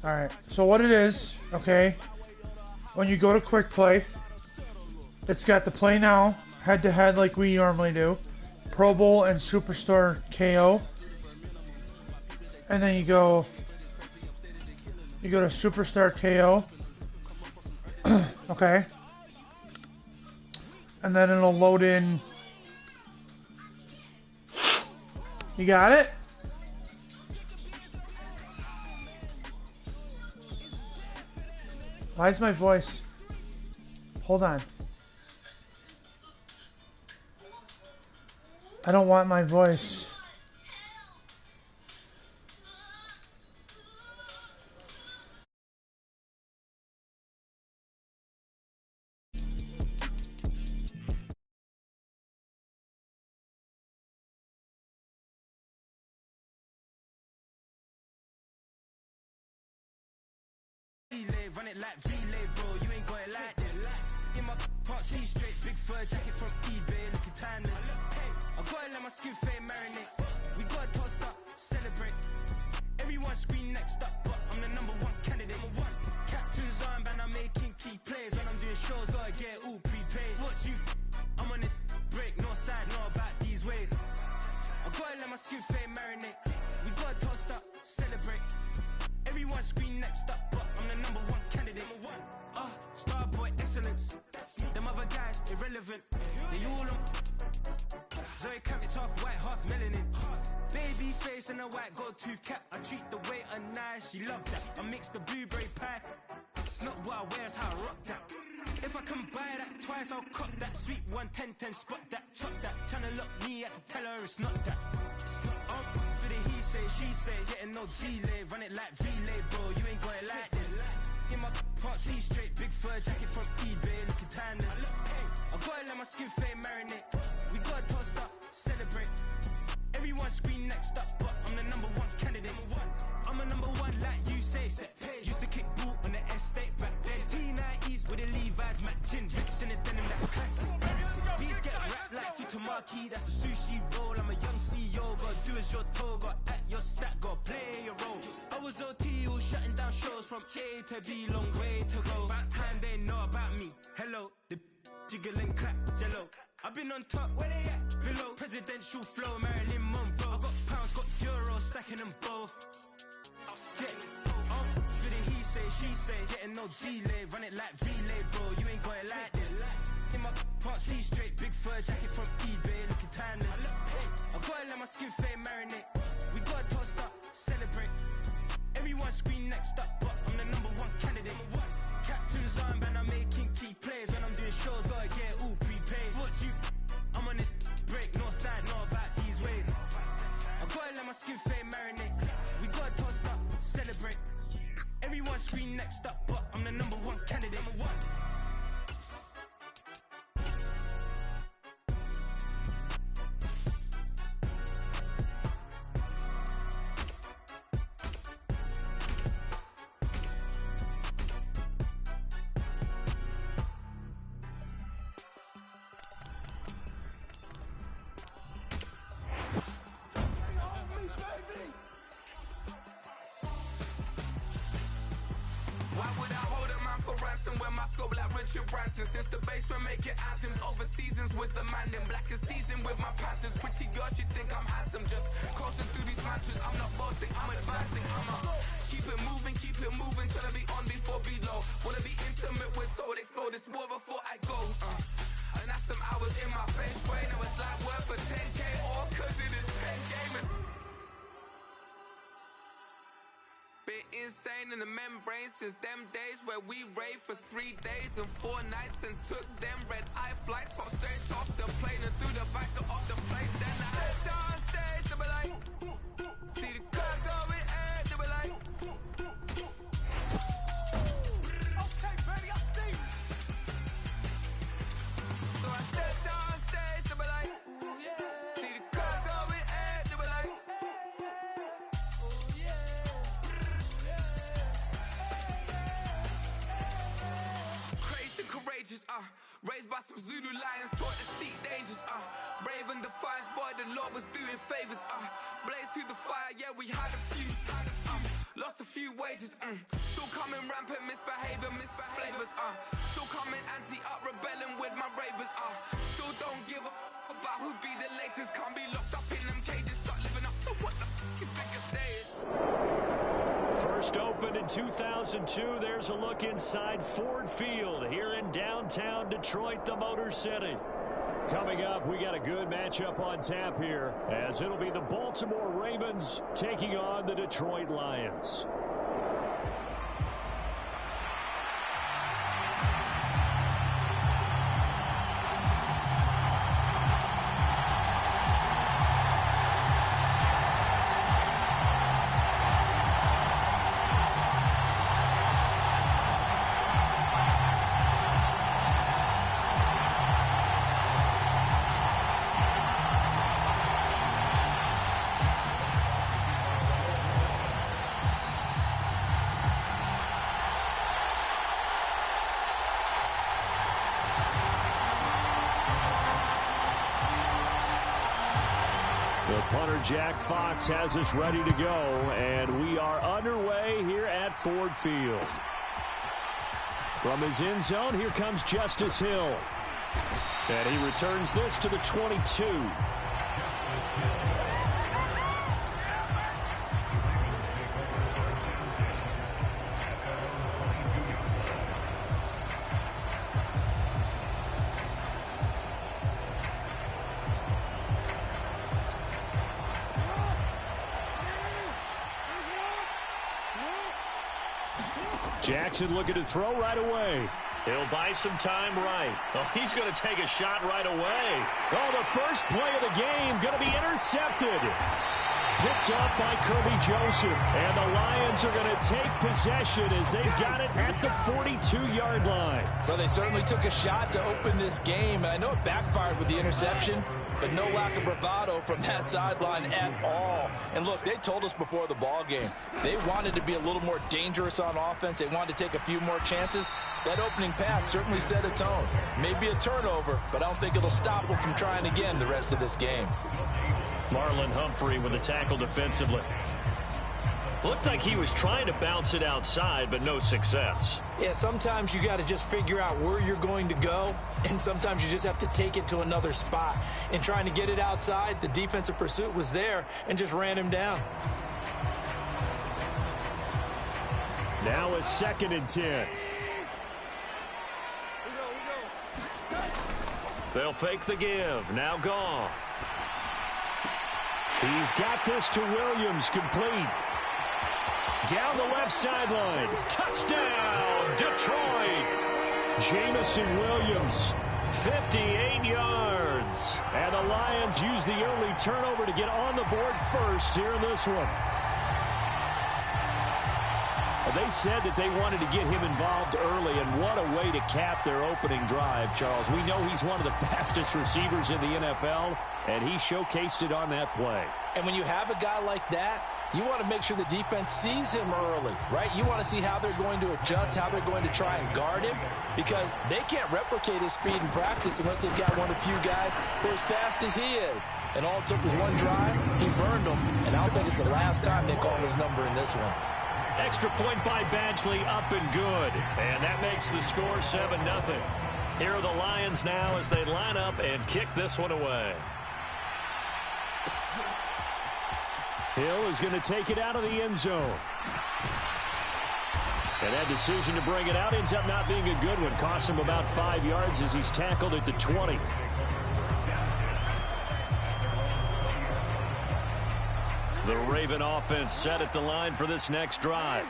Alright, so what it is, okay, when you go to quick play, it's got the play now, head to head like we normally do, Pro Bowl and Superstar KO, and then you go to Superstar KO, okay, and then it'll load in. You got it? Why is my voice? Hold on. I don't want my voice. Run it like relay, bro. You ain't got it like this. In my part C straight, big fur jacket from eBay, looking timeless. I gotta let my skin fade marinate. We gotta toast up, celebrate. Everyone scream next up, but I'm the #1 candidate. Captures on, and I'm making key plays. When I'm doing shows, gotta get all prepaid. What you? I'm on it, break, no side, no about these ways. I gotta let my skin fade marinate. We gotta toast up, celebrate. Everyone scream next up, but I'm the #1 candidate. Starboy excellence. Them other guys irrelevant. They all on. Zoe Kravitz half white, half melanin. Baby face and a white gold tooth cap. I treat the waiter nice, she love that. I mix the blueberry pie. It's not what I wear, it's how I rock that. If I can buy that twice, I'll cop that. Sweet 110, spot that, chop that. Tryna lock me, I have to tell her it's not that. To the he say, she say, getting no delay. Run it like relay, bro, you ain't got it like this. In my part C straight, big fur jacket from eBay, looking timeless. I gotta let my skin fade marinate. We gotta toast up, celebrate. Everyone scream next up, but I'm the #1 candidate. I'm a #1 like you say, set page. Used to kick ball on the estate back then. T90s with the Levi's matching. Bricks in the denim, that's classic. Beats get wrapped like Futamaki, that's a sushi roll. I'm a young CEO, gotta do as you're told. Gotta act your stat, gotta play your role. I was OT, all shutting down shows from A to B, long way to go. About time they know about me. Hello, the jiggle and clap, jello. I've been on top, where they at? Below, presidential flow, Marilyn Monroe. I got pounds, got euros, stacking them both. Yeah, for the he say, she say, getting no delay. Run it like relay, bro, you ain't got it like this. In my part C straight, big fur jacket from eBay, looking timeless. I gotta let my skin fade marinate. We gotta toast up, celebrate. Everyone scream next up, but I'm the #1 candidate. Captures on, and I'm making key plays. When I'm doing shows, gotta get all prepaid. What you? I'm on it, break, no side, no about these ways. I gotta let my skin fade marinate. We gotta toast up, celebrate. Everyone scream next up, but I'm the #1 candidate. Why would I hold a man for ransom when my scope like Richard Branson? Since the basement making anthems over seasons with the man in black is teasing with my panthers. Pretty girl, she think I'm handsome. Just coasting through these mantras. I'm not boasting, I'm advancing. I'ma keep it moving till I be on before below. Wanna be intimate with soul, explode this war before I go. And that's some hours in my bench way. Now it's like worth for 10K all cause it is 10 gamers. Bit insane in the membrane since them days where we raved for 3 days and 4 nights and took them red-eye flights, hop straight off the plane and through the back door of the place. Then I head down stage to be like, see the crowd going air to be like, okay baby, I see you. So I stepped down stage to be like, ooh yeah, see the crowd going air to be like, courageous, raised by some Zulu lions, taught to seek dangers, brave and defiant, boy, the Lord was doing favors, blaze through the fire, yeah, we had a few, lost a few few wages. Still coming rampant, misbehaving, flavors. Still coming anti-up, rebelling with my ravers. Still don't give a about who be the latest. Can't be locked up in them cages. Start living up to what the you think a day is. First opened in 2002. There's a look inside Ford Field here in downtown Detroit, the Motor City. Coming up, we got a good matchup on tap here, as it'll be the Baltimore Ravens taking on the Detroit Lions. The punter, Jack Fox, has us ready to go, and we are underway here at Ford Field. From his end zone, here comes Justice Hill. And he returns this to the 22. Jackson looking to throw right away. He'll buy some time right. Oh, he's going to take a shot right away. Oh, the first play of the game going to be intercepted. Picked up by Kirby Joseph. And the Lions are going to take possession as they've got it at the 42-yard line. Well, they certainly took a shot to open this game. And I know it backfired with the interception, but no lack of bravado from that sideline at all. And look, they told us before the ball game, they wanted to be a little more dangerous on offense. They wanted to take a few more chances. That opening pass certainly set a tone. Maybe a turnover, but I don't think it'll stop them from trying again the rest of this game. Marlon Humphrey with the tackle defensively. Looked like he was trying to bounce it outside, but no success. Yeah, sometimes you got to just figure out where you're going to go, and sometimes you just have to take it to another spot. And trying to get it outside, the defensive pursuit was there and just ran him down. Now a 2nd and 10. They'll fake the give. Now Goff. He's got this to Williams, complete. Down the left sideline. Touchdown, Detroit. Jamison Williams, 58 yards. And the Lions use the early turnover to get on the board first here in this one. They said that they wanted to get him involved early, and what a way to cap their opening drive, Charles. We know he's one of the fastest receivers in the NFL, and he showcased it on that play. And when you have a guy like that, you want to make sure the defense sees him early, right? You want to see how they're going to adjust, how they're going to try and guard him, because they can't replicate his speed in practice unless they've got one of the few guys who are as fast as he is. And all it took was one drive, he burned them, and I don't think it's the last time they call his number in this one. Extra point by Badgley, up and good. And that makes the score 7-0. Here are the Lions now as they line up and kick this one away. Hill is going to take it out of the end zone. And that decision to bring it out ends up not being a good one. Cost him about 5 yards as he's tackled at the 20. The Raven offense set at the line for this next drive.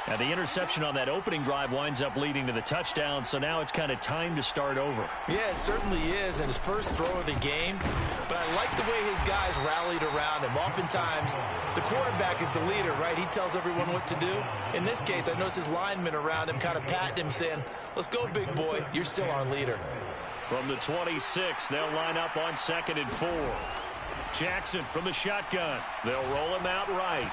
And the interception on that opening drive winds up leading to the touchdown, so now it's kind of time to start over. Yeah, it certainly is, and his first throw of the game. But I like the way his guys rallied around him. Oftentimes, the quarterback is the leader, right? He tells everyone what to do. In this case, I noticed his linemen around him kind of patting him, saying, "Let's go, big boy. You're still our leader." From the 26, they'll line up on 2nd and 4. Jackson from the shotgun. They'll roll him out right.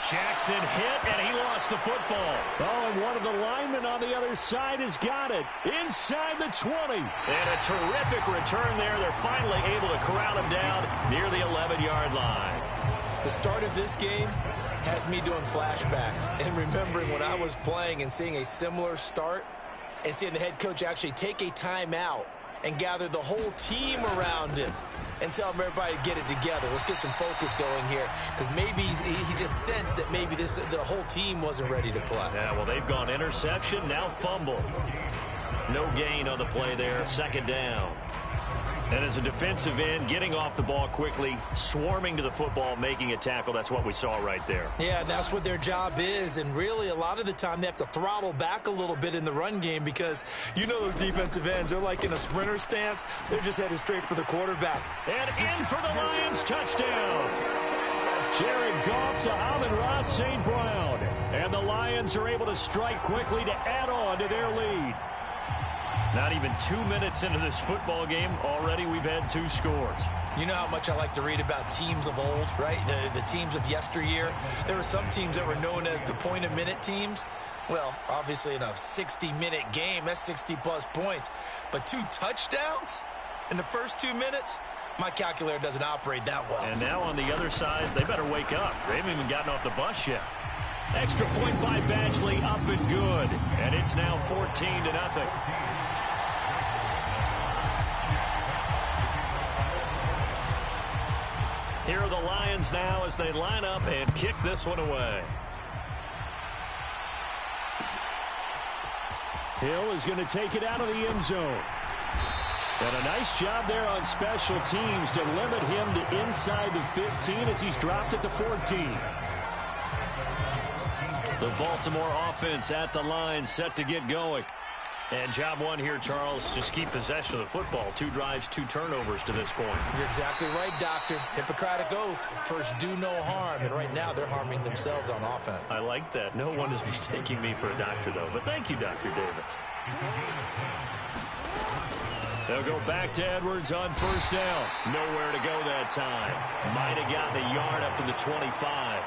Jackson hit, and he lost the football. Oh, and one of the linemen on the other side has got it. Inside the 20. And a terrific return there. They're finally able to corral him down near the 11-yard line. The start of this game has me doing flashbacks and remembering when I was playing and seeing a similar start and seeing the head coach actually take a timeout and gather the whole team around him and tell everybody to get it together. Let's get some focus going here, because maybe he just sensed that maybe the whole team wasn't ready to play. Yeah, well, they've gone interception, now fumble. No gain on the play there, second down. And as a defensive end, getting off the ball quickly, swarming to the football, making a tackle, that's what we saw right there. Yeah, and that's what their job is, and really a lot of the time they have to throttle back a little bit in the run game, because you know those defensive ends, they're like in a sprinter stance. They're just headed straight for the quarterback. And in for the Lions, touchdown. Jared Goff to Amon-Ra St. Brown. And the Lions are able to strike quickly to add on to their lead. Not even 2 minutes into this football game, already we've had 2 scores. You know how much I like to read about teams of old, right? The teams of yesteryear. There were some teams that were known as the point-a-minute teams. Well, obviously in a 60-minute game, that's 60-plus points. But 2 touchdowns in the first 2 minutes? My calculator doesn't operate that well. And now on the other side, they better wake up. They haven't even gotten off the bus yet. Extra point by Badgley, up and good. And it's now 14-0. Here are the Lions now as they line up and kick this one away. Hill is going to take it out of the end zone. And a nice job there on special teams to limit him to inside the 15 as he's dropped at the 14. The Baltimore offense at the line, set to get going. And job one here, Charles, just keep possession of the football. 2 drives, 2 turnovers to this point. You're exactly right, Doctor. Hippocratic oath. First, do no harm. And right now, they're harming themselves on offense. I like that. No one is mistaking me for a doctor, though. But thank you, Dr. Davis. They'll go back to Edwards on first down. Nowhere to go that time. Might have gotten a yard up to the 25.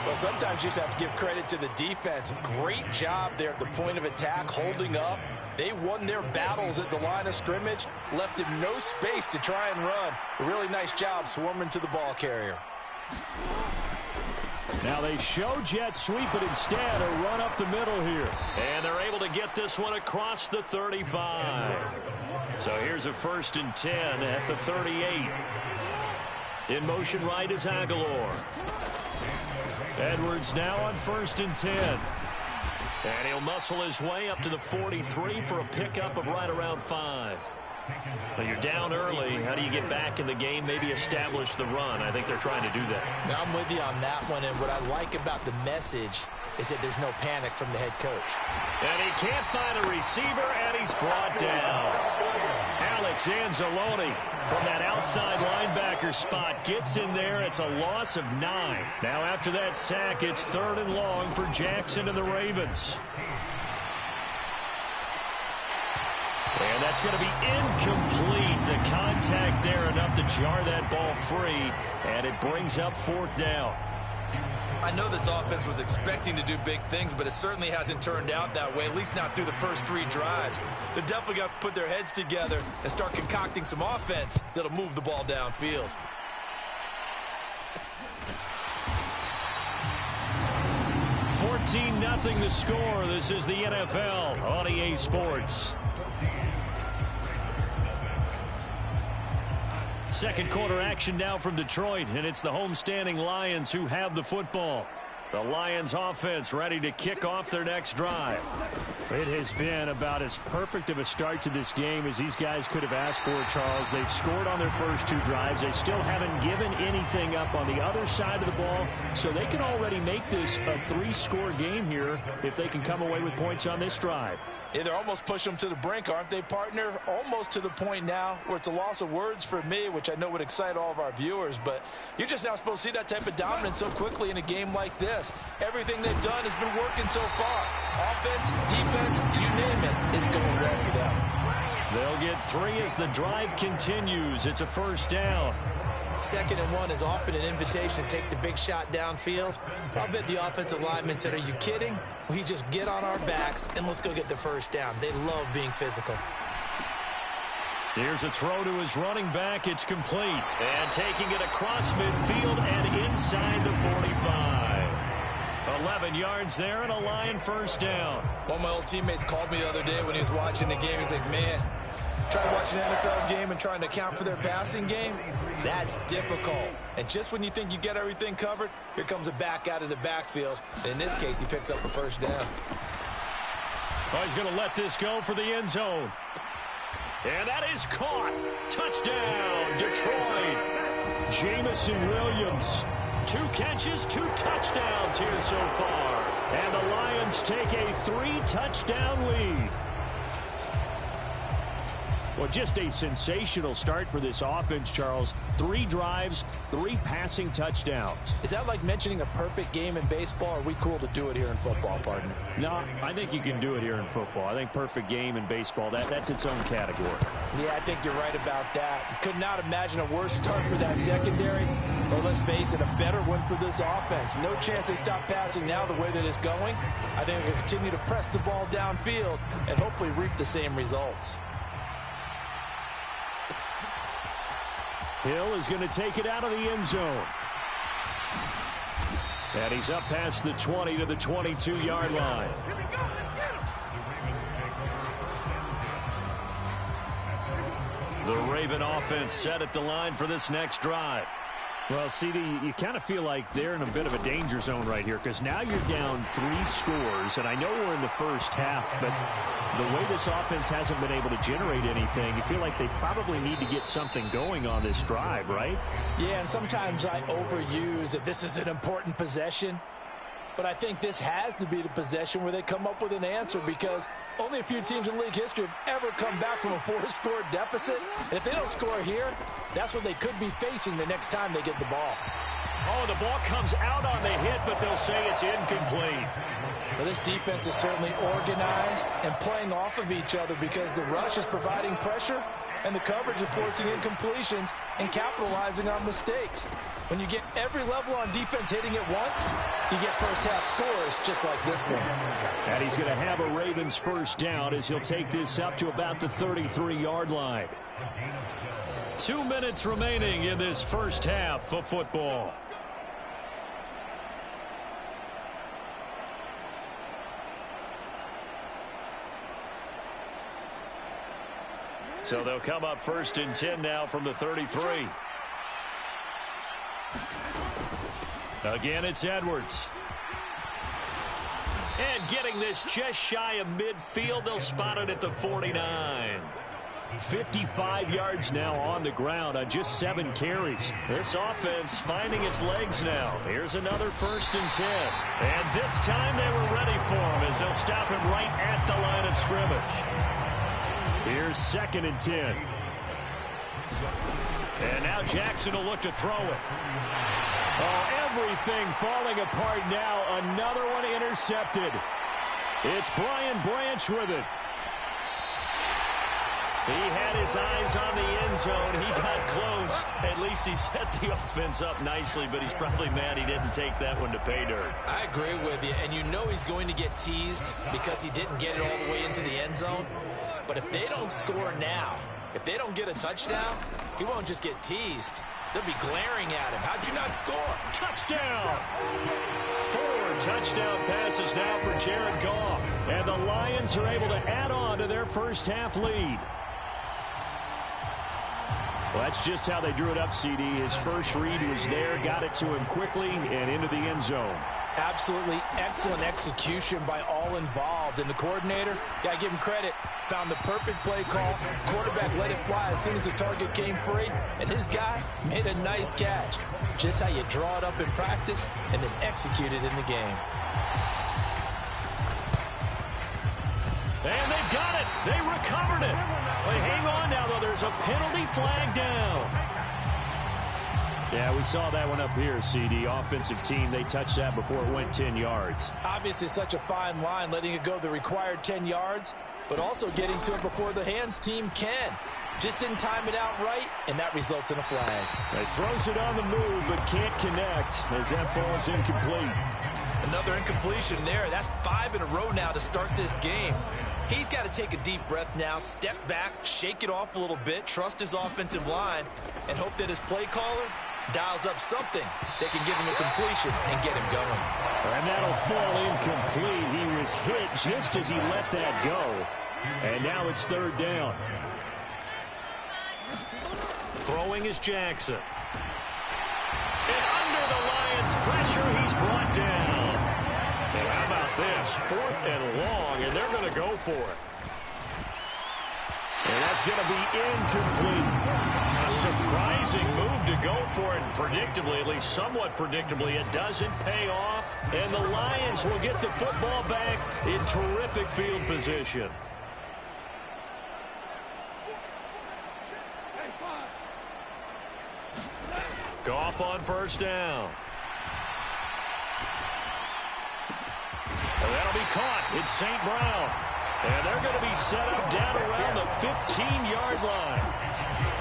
Well, sometimes you just have to give credit to the defense. Great job there at the point of attack, holding up. They won their battles at the line of scrimmage, left him no space to try and run. A really nice job swarming to the ball carrier. Now they show jet sweep, but instead a run up the middle here. And they're able to get this one across the 35. So here's a 1st and 10 at the 38. In motion right is Aguilar. Edwards now on 1st and 10. And he'll muscle his way up to the 43 for a pickup of right around 5. But you're down early. How do you get back in the game? Maybe establish the run. I think they're trying to do that. Now, I'm with you on that one. And what I like about the message is that there's no panic from the head coach. And he can't find a receiver, and he's brought down. Alex Anzalone from that outside linebacker spot gets in there. It's a loss of 9. Now after that sack, it's 3rd and long for Jackson and the Ravens. And that's going to be incomplete. The contact there enough to jar that ball free, and it brings up 4th down. I know this offense was expecting to do big things, but it certainly hasn't turned out that way, at least not through the first 3 drives. They're definitely going to have to put their heads together and start concocting some offense that'll move the ball downfield. $14-0 the score. This is the NFL on EA Sports. Second quarter action now from Detroit, and it's the homestanding Lions who have the football. The Lions offense ready to kick off their next drive. It has been about as perfect of a start to this game as these guys could have asked for, Charles. They've scored on their first 2 drives. They still haven't given anything up on the other side of the ball, so they can already make this a 3-score game here if they can come away with points on this drive. Yeah, they're almost pushing them to the brink, aren't they, partner? Almost to the point now where it's a loss of words for me, which I know would excite all of our viewers, but you're just now supposed to see that type of dominance so quickly in a game like this. Everything they've done has been working so far. Offense, defense, you name it, it's going well for them. They'll get 3 as the drive continues. It's a 1st down. 2nd and 1 is often an invitation to take the big shot downfield. I'll bet the offensive lineman said, are you kidding? We just get on our backs and let's go get the 1st down. They love being physical. Here's a throw to his running back. It's complete. And taking it across midfield and inside the 45. 11 yards there and a Lion first down. One of my old teammates called me the other day when he was watching the game. He's like, man, trying to watch an NFL game and trying to account for their passing game, that's difficult. And just when you think you get everything covered, here comes a back out of the backfield. And in this case, he picks up a first down. Oh, he's going to let this go for the end zone. And that is caught. Touchdown, Detroit. Jamison Williams. 2 catches, 2 touchdowns here so far. And the Lions take a 3-touchdown lead. Well, just a sensational start for this offense, Charles. 3 drives, 3 passing touchdowns. Is that like mentioning a perfect game in baseball? Or are we cool to do it here in football, partner? No, I think you can do it here in football. I think perfect game in baseball, that's its own category. Yeah, I think you're right about that. Could not imagine a worse start for that secondary. Or let's face it, a better one for this offense. No chance they stop passing now the way that it's going. I think they'll continue to press the ball downfield and hopefully reap the same results. Hill is going to take it out of the end zone. And he's up past the 20 to the 22-yard line. The Raven offense set at the line for this next drive. Well, CD, you kind of feel like they're in a bit of a danger zone right here because now you're down 3 scores, and I know we're in the first half, but the way this offense hasn't been able to generate anything, you feel like they probably need to get something going on this drive, right? Yeah, and sometimes I overuse that this is an important possession. But I think this has to be the possession where they come up with an answer because only a few teams in league history have ever come back from a 4-score deficit. And if they don't score here, that's what they could be facing the next time they get the ball. Oh, the ball comes out on the hit, but they'll say it's incomplete. Well, this defense is certainly organized and playing off of each other because the rush is providing pressure and the coverage is forcing incompletions and capitalizing on mistakes. When you get every level on defense hitting at once, you get first-half scores just like this one. And he's going to have a Ravens first down as he'll take this up to about the 33-yard line. 2 minutes remaining in this first half of football. So they'll come up 1st and 10 now from the 33. Again, it's Edwards. And getting this just shy of midfield, they'll spot it at the 49. 55 yards now on the ground on just 7 carries. This offense finding its legs now. Here's another 1st and 10. And this time they were ready for him as they'll stop him right at the line of scrimmage. Here's 2nd and 10. And now Jackson will look to throw it. Oh, everything falling apart now. Another one intercepted. It's Brian Branch with it. He had his eyes on the end zone. He got close. At least he set the offense up nicely, but he's probably mad he didn't take that one to pay dirt. I agree with you, and you know he's going to get teased because he didn't get it all the way into the end zone. But if they don't score now, if they don't get a touchdown, he won't just get teased. They'll be glaring at him. How'd you not score? Touchdown! 4 touchdown passes now for Jared Goff. And the Lions are able to add on to their first half lead. Well, that's just how they drew it up, CD. His first read was there, got it to him quickly, and into the end zone. Absolutely excellent execution by all involved. And the coordinator, gotta give him credit, found the perfect play call. Quarterback let it fly as soon as the target came free. And his guy made a nice catch. Just how you draw it up in practice and then execute it in the game. And they've got it. They recovered it. Well, hang on now, though. There's a penalty flag down. Yeah, we saw that one up here, CD. Offensive team, they touched that before it went 10 yards. Obviously such a fine line, letting it go the required 10 yards, but also getting to it before the hands team can. Just didn't time it out right, and that results in a flag. He throws it on the move, but can't connect as that falls incomplete. Another incompletion there. That's 5 in a row now to start this game. He's got to take a deep breath now, step back, shake it off a little bit, trust his offensive line, and hope that his play caller dials up something that can give him a completion and get him going. And that'll fall incomplete. He was hit just as he let that go. And now it's third down. Throwing is Jackson. And under the Lions' pressure, he's brought down. And how about this? 4th and long, and they're going to go for it. And that's going to be incomplete. A surprising move to go for it. Predictably, at least somewhat predictably, it doesn't pay off. And the Lions will get the football back in terrific field position. Goff on first down. And that'll be caught. It's St. Brown. And they're going to be set up down around the 15-yard line.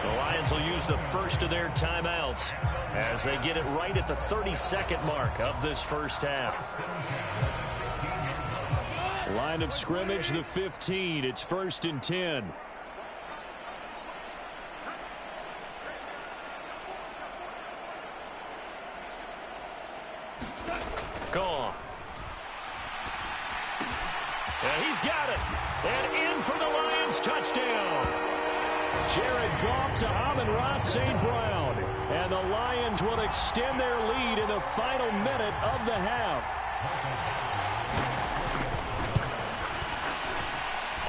The Lions will use the first of their timeouts as they get it right at the 32nd mark of this first half. Line of scrimmage, the 15. It's 1st and 10. Goff. And he's got it. And in for the Lions touchdown. Jared Goff to Amon-Ra St. Brown. And the Lions will extend their lead in the final minute of the half.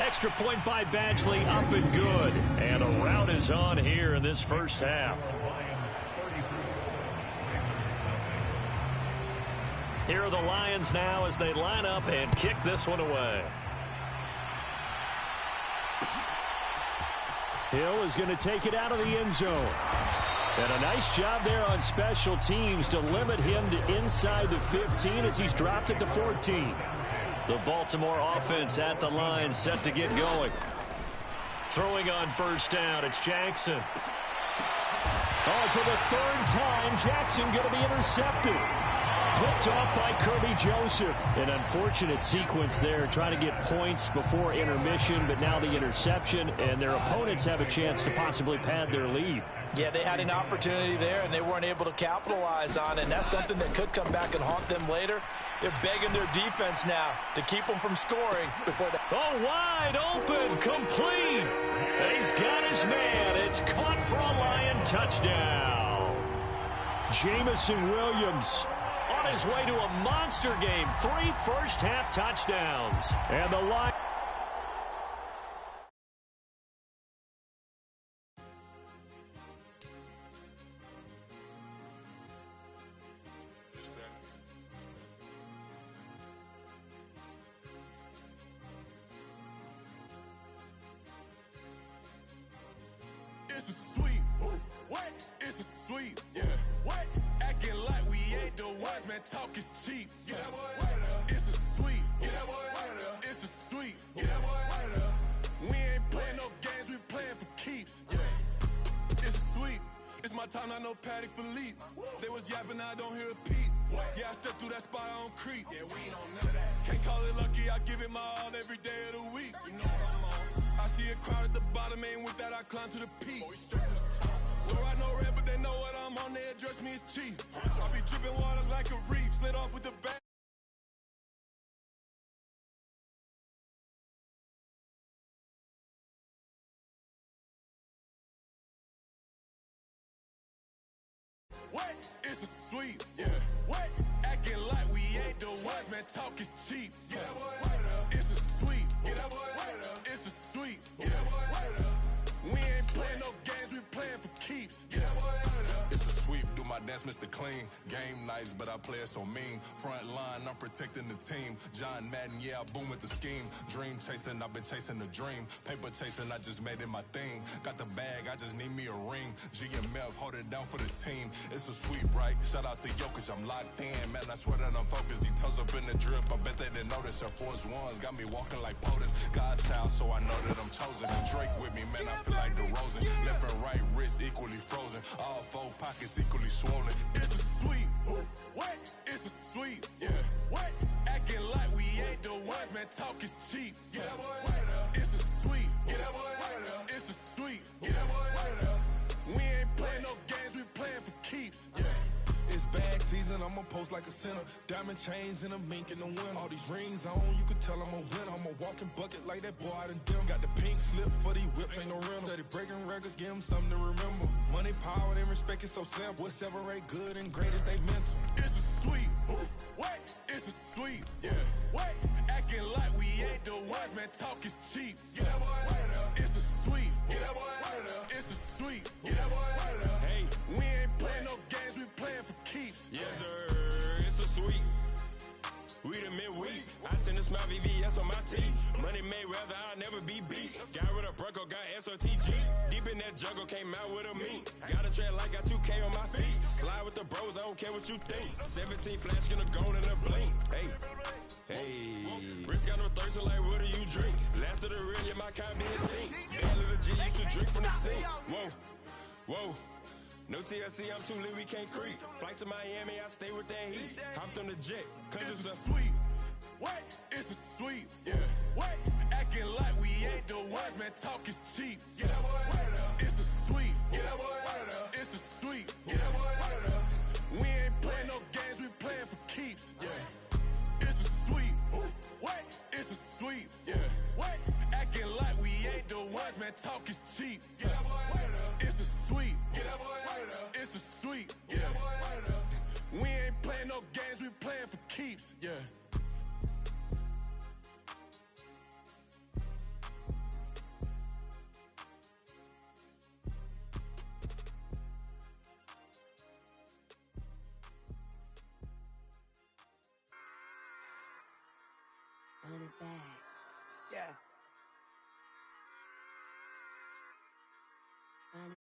Extra point by Badgley, up and good. And a rout is on here in this first half. Here are the Lions now as they line up and kick this one away. Hill is going to take it out of the end zone. And a nice job there on special teams to limit him to inside the 15 as he's dropped at the 14. The Baltimore offense at the line set to get going. Throwing on first down, it's Jackson. Oh, for the 3rd time, Jackson going to be intercepted. Picked off by Kirby Joseph. An unfortunate sequence there, trying to get points before intermission, but now the interception, and their opponents have a chance to possibly pad their lead. Yeah, they had an opportunity there, and they weren't able to capitalize on it, and that's something that could come back and haunt them later. They're begging their defense now to keep them from scoring before they... Oh, wide open, complete. He's got his man. It's caught for a Lion touchdown. Jamison Williams on his way to a monster game. 3 first-half touchdowns. And the Lions... It's a sweep. What? It's a sweep. Yeah. What? Acting like we ain't the ones, man. Talk is cheap. Get that boy out of there. It's a sweep. Get that boy out of there. It's a sweep. Get that boy out of there. We ain't playing no games. We playing for keeps. Yeah. It's a sweep. It's my time, not no Patty Philippe. They was yapping, I don't hear a peep. Yeah, I step through that spot, I don't creep. Yeah, we ain't on none of that. Can't call it lucky, I give it my all every day of the week. You know what I'm on. I see a crowd at the bottom, and with that I climb to the peak. Don't ride no red, but they know what I'm on. They address me as chief. I be dripping water like a reef, slid off with the back. What? It's a sweep. Yeah. What? Acting like we ain't the ones, man. Talk is cheap. Get that boy right up. It's a sweep. Get that boy right up. It's a sweep. Get that boy right up. We ain't playing no games. We playing for keeps. Get that boy right up. It's a sweep. Do my dance, Mr. Clean. Game nice, but I play it so mean. Front line, I'm protecting the team. John Madden, yeah, I boom with the scheme. Dream chasing, I've been chasing the dream. Paper chasing, I just made it my thing. Got the bag, I just need me a ring. G and Mel, hold it down for the team. It's a sweep, right? Shout out to Jokic, I'm locked in. Man, I swear that I'm focused. He toes up in the drip. I bet they didn't notice. Air Force Ones got me walking like POTUS. God's child, so I know that I'm chosen. Drake with me, man, I feel like DeRozan. Left and right wrist equally frozen. All 4 pockets equally swollen. It's a sweep. What? It's a sweep. Yeah. What? Acting like we ain't the ones, man. Talk is cheap. Get that boy right up. It's a sweep. Get that boy right up. It's a sweep. Get that boy right up. We ain't playing no games. We playing for keeps. Yeah. It's bag season. season, I'ma post like a sinner. Diamond chains and a mink in the wind. All these rings on, you can tell I'm a winner. I'm a walking bucket like that boy out in dim. Got the pink slip for these whips, ain't no rental. Steady breaking records, give them something to remember. Money, power, and respect is so simple. What separate good and great is they mental. It's a sweet, what? It's a sweet, yeah. What? Acting like we ain't the ones, man, talk is cheap. Get that boy out of there. It's a sweet, get that boy out of there. It's a sweet, get that boy out of there. Hey, we ain't playing no games, we playing for keeps. Yes, sir, it's a sweet. We the midweek. I tend to smile VVS on my teeth. Money made rather I'll never be beat. Got rid of Bronco, got SOTG. Deep in that jungle, came out with a meat. Got a tread like got 2K on my feet. Slide with the bros, I don't care what you think. 17 flash, gonna go in a blink. Hey, hey. Wrist got no thirst, like what do you drink? Last of the real, yeah, my kind be a stink. Bad little G used to drink from the sink. Whoa, whoa. No TLC, I'm too lit, we can't creep. Flight to Miami, I stay with that heat. Hopped on the jet, cause it's a sweet. What? It's a sweet. Yeah. What? Acting like we ain't the ones, man, talk is cheap. Get that boy out of there. It's a sweet. Get that boy out of there. It's a sweet. Get that boy out of there. We ain't playing no games, we playing for keeps. Yeah. It's a sweet. What? It's a sweet. Yeah. What? Acting like we ain't the ones, man, talk is cheap. Get that boy out of there. It's a sweet. Get that boy out of there. It's a sweet. Get that boy out of there. We ain't playing no games, we playing for keeps. Yeah. Run it back. Yeah. Run it.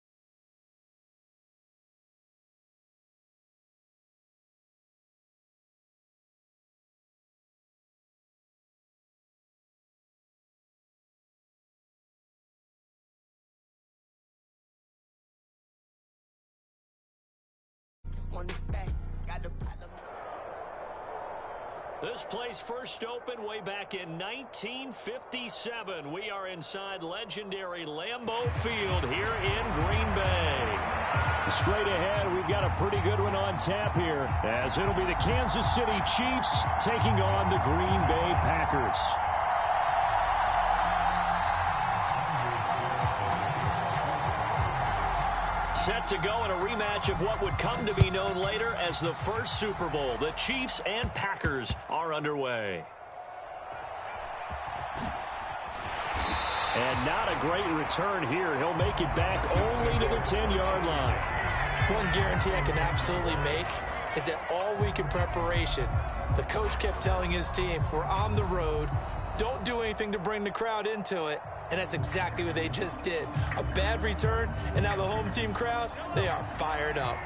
On the back, got the problem. This place first opened way back in 1957. We are inside legendary Lambeau Field here in Green Bay. Straight ahead, we've got a pretty good one on tap here, as it'll be the Kansas City Chiefs taking on the Green Bay Packers. Set to go in a rematch of what would come to be known later as the first Super Bowl. The Chiefs and Packers are underway. And not a great return here. He'll make it back only to the 10-yard line. One guarantee I can absolutely make is that all week in preparation, the coach kept telling his team, we're on the road, don't do anything to bring the crowd into it. And that's exactly what they just did. A bad return, and now the home team crowd, they are fired up.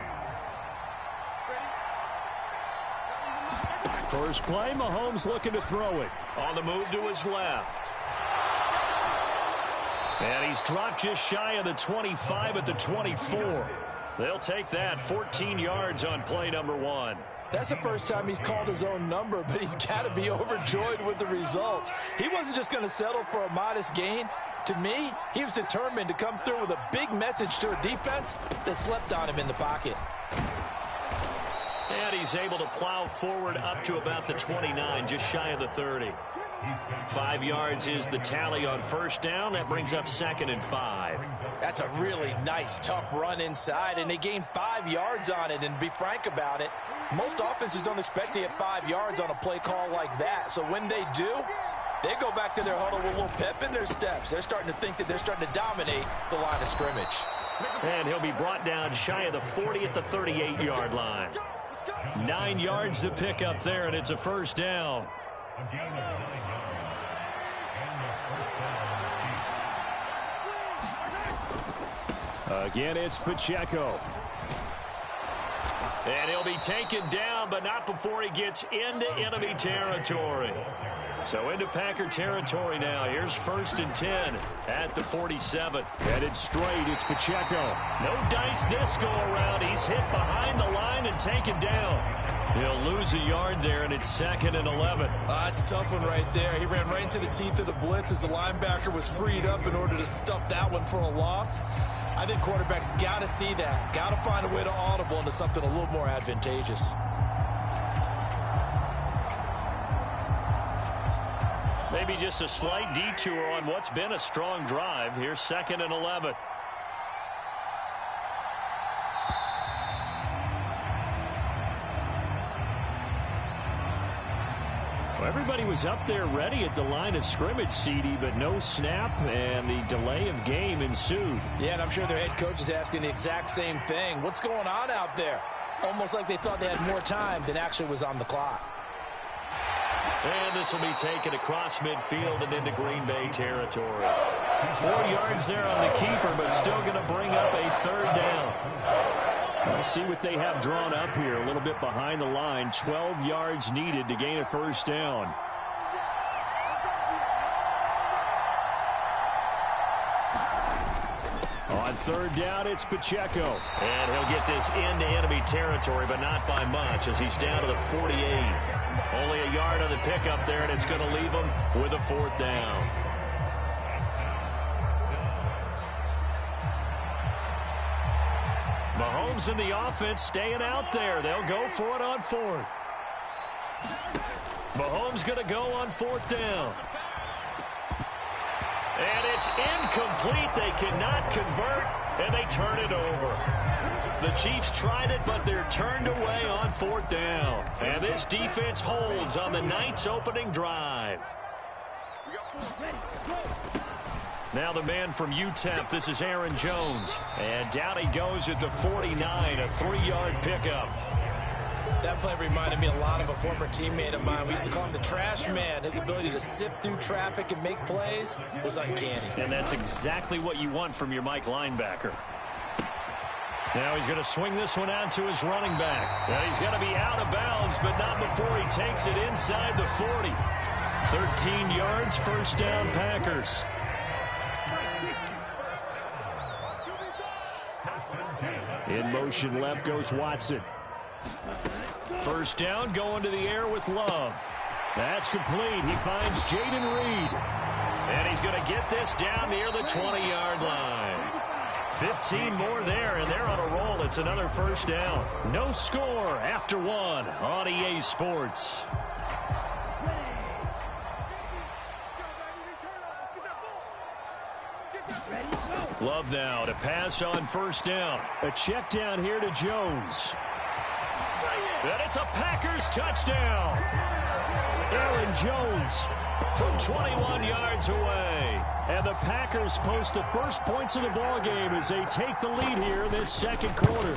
First play, Mahomes looking to throw it. On the move to his left. And he's dropped just shy of the 25 at the 24. They'll take that, 14 yards on play number 1. That's the first time he's called his own number, but he's got to be overjoyed with the results. He wasn't just going to settle for a modest gain. To me, he was determined to come through with a big message to a defense that slept on him in the pocket. And he's able to plow forward up to about the 29, just shy of the 30. 5 yards is the tally on first down. That brings up 2nd and 5. That's a really nice, tough run inside, and they gained 5 yards on it. And to be frank about it, most offenses don't expect to get 5 yards on a play call like that. So when they do, they go back to their huddle with a little pep in their steps. They're starting to think that they're starting to dominate the line of scrimmage. And he'll be brought down shy of the 40 at the 38-yard line. 9 yards to pick up there, and it's a first down. Again, it's Pacheco. And he'll be taken down, but not before he gets into enemy territory. So into Packer territory now. Here's 1st and 10 at the 47. Headed straight, it's Pacheco. No dice this go around. He's hit behind the line and taken down. He'll lose a yard there, and it's 2nd and 11. That's a tough one right there. He ran right into the teeth of the blitz as the linebacker was freed up in order to stuff that one for a loss. I think quarterbacks got to see that. Got to find a way to audible into something a little more advantageous. Maybe just a slight detour on what's been a strong drive. Here's 2nd and 11. Well, everybody was up there ready at the line of scrimmage, CD, but no snap, and the delay of game ensued. Yeah, and I'm sure their head coach is asking the exact same thing. What's going on out there? Almost like they thought they had more time than actually was on the clock. And this will be taken across midfield and into Green Bay territory. 4 yards there on the keeper, but still going to bring up a 3rd down. Let's see what they have drawn up here. A little bit behind the line. 12 yards needed to gain a 1st down. On 3rd down, it's Pacheco. And he'll get this into enemy territory, but not by much as he's down to the 48. Only a yard on the pickup there, and it's going to leave him with a 4th down. Mahomes and the offense staying out there. They'll go for it on 4th. Mahomes going to go on 4th down. And it's incomplete. They cannot convert, and they turn it over. The Chiefs tried it, but they're turned away on 4th down. And this defense holds on the Knights' opening drive. Now the man from UTEP, this is Aaron Jones. And down he goes at the 49, a 3-yard pickup. That play reminded me a lot of a former teammate of mine. We used to call him the trash man. His ability to sift through traffic and make plays was uncanny. And that's exactly what you want from your Mike linebacker. Now he's going to swing this one out to his running back. And he's going to be out of bounds, but not before he takes it inside the 40. 13 yards, 1st down Packers. In motion left goes Watson. 1st down, going to the air with Love. That's complete. He finds Jaden Reed. And he's going to get this down near the 20-yard line. 15 more there, and they're on a roll. It's another 1st down. No score after 1 on EA Sports. Love now to pass on 1st down. A check down here to Jones. And it's a Packers touchdown. Aaron Jones from 21 yards away. And the Packers post the first points of the ball game as they take the lead here in this 2nd quarter.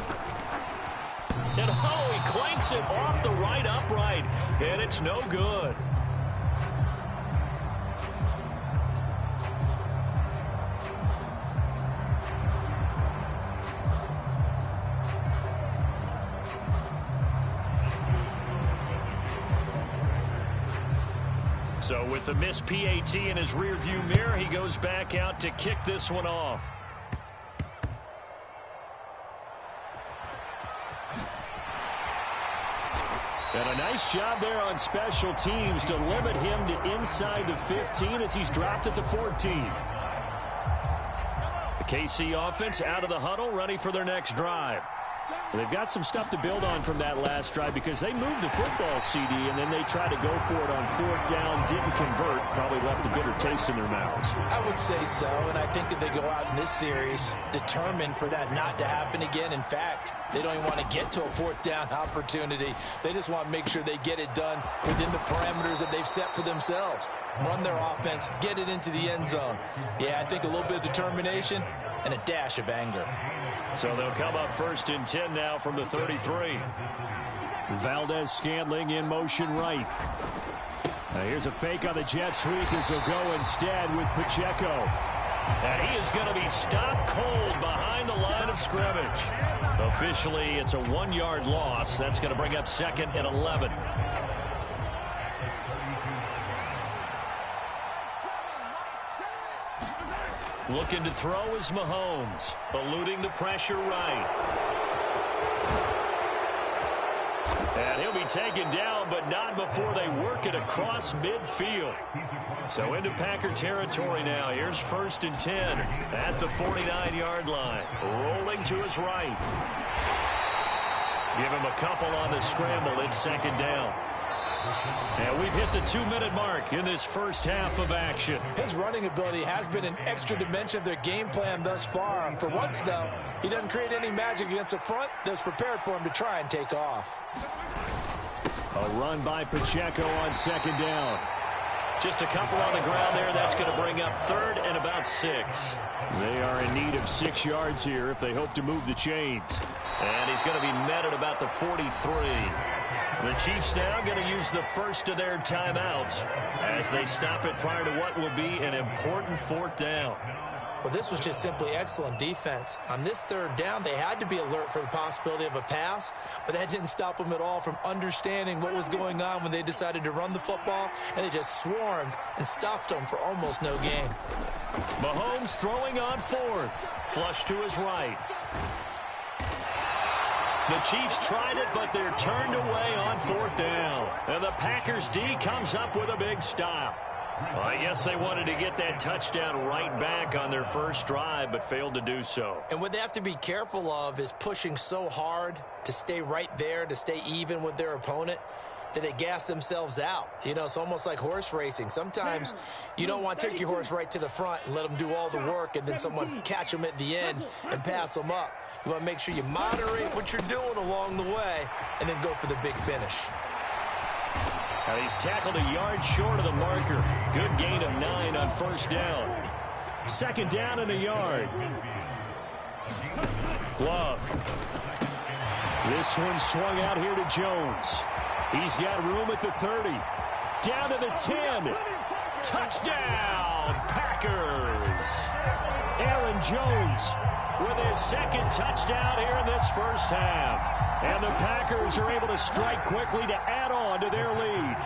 And he clanks it off the right upright. And it's no good. So with the missed PAT in his rearview mirror, he goes back out to kick this one off. And a nice job there on special teams to limit him to inside the 15 as he's dropped at the 14. The KC offense out of the huddle, ready for their next drive. They've got some stuff to build on from that last drive because they moved the football, CD, and then they tried to go for it on 4th down, didn't convert, probably left a bitter taste in their mouths. I would say so, and I think that they go out in this series determined for that not to happen again. In fact, they don't even want to get to a 4th down opportunity. They just want to make sure they get it done within the parameters that they've set for themselves. Run their offense, get it into the end zone. Yeah, I think a little bit of determination and a dash of anger. So they'll come up 1st and 10 now from the 33. Valdez-Scantling in motion right. Now here's a fake on the jet sweep as they'll go instead with Pacheco. And he is going to be stopped cold behind the line of scrimmage. Officially, it's a 1-yard loss. That's going to bring up 2nd and 11. Looking to throw is Mahomes, eluding the pressure right. And he'll be taken down, but not before they work it across midfield. So into Packer territory now. Here's 1st and 10 at the 49-yard line. Rolling to his right. Give him a couple on the scramble. It's 2nd down. And we've hit the 2-minute mark in this first half of action. His running ability has been an extra dimension of their game plan thus far. For once, though, he doesn't create any magic against the front that's prepared for him to try and take off. A run by Pacheco on second down. Just a couple on the ground there. That's going to bring up third and about 6. They are in need of 6 yards here if they hope to move the chains. And he's going to be met at about the 43. The Chiefs now going to use the first of their timeouts as they stop it prior to what will be an important 4th down. Well, this was just simply excellent defense. On this 3rd down, they had to be alert for the possibility of a pass, but that didn't stop them at all from understanding what was going on when they decided to run the football, and they just swarmed and stuffed them for almost no gain. Mahomes throwing on 4th. Flush to his right. The Chiefs tried it, but they're turned away on 4th down. And the Packers D comes up with a big stop. Well, I guess they wanted to get that touchdown right back on their first drive, but failed to do so. And what they have to be careful of is pushing so hard to stay right there, to stay even with their opponent, that they gas themselves out. You know, it's almost like horse racing. Sometimes you don't want to take your horse right to the front and let them do all the work, and then someone catch them at the end and pass them up. You want to make sure you moderate what you're doing along the way and then go for the big finish. And he's tackled a yard short of the marker. Good gain of 9 on first down. 2nd down and a yard. Glove. This one swung out here to Jones. He's got room at the 30. Down to the 10. Touchdown, Packers. Aaron Jones with his 2nd touchdown here in this first half. And the Packers are able to strike quickly to add on to their lead.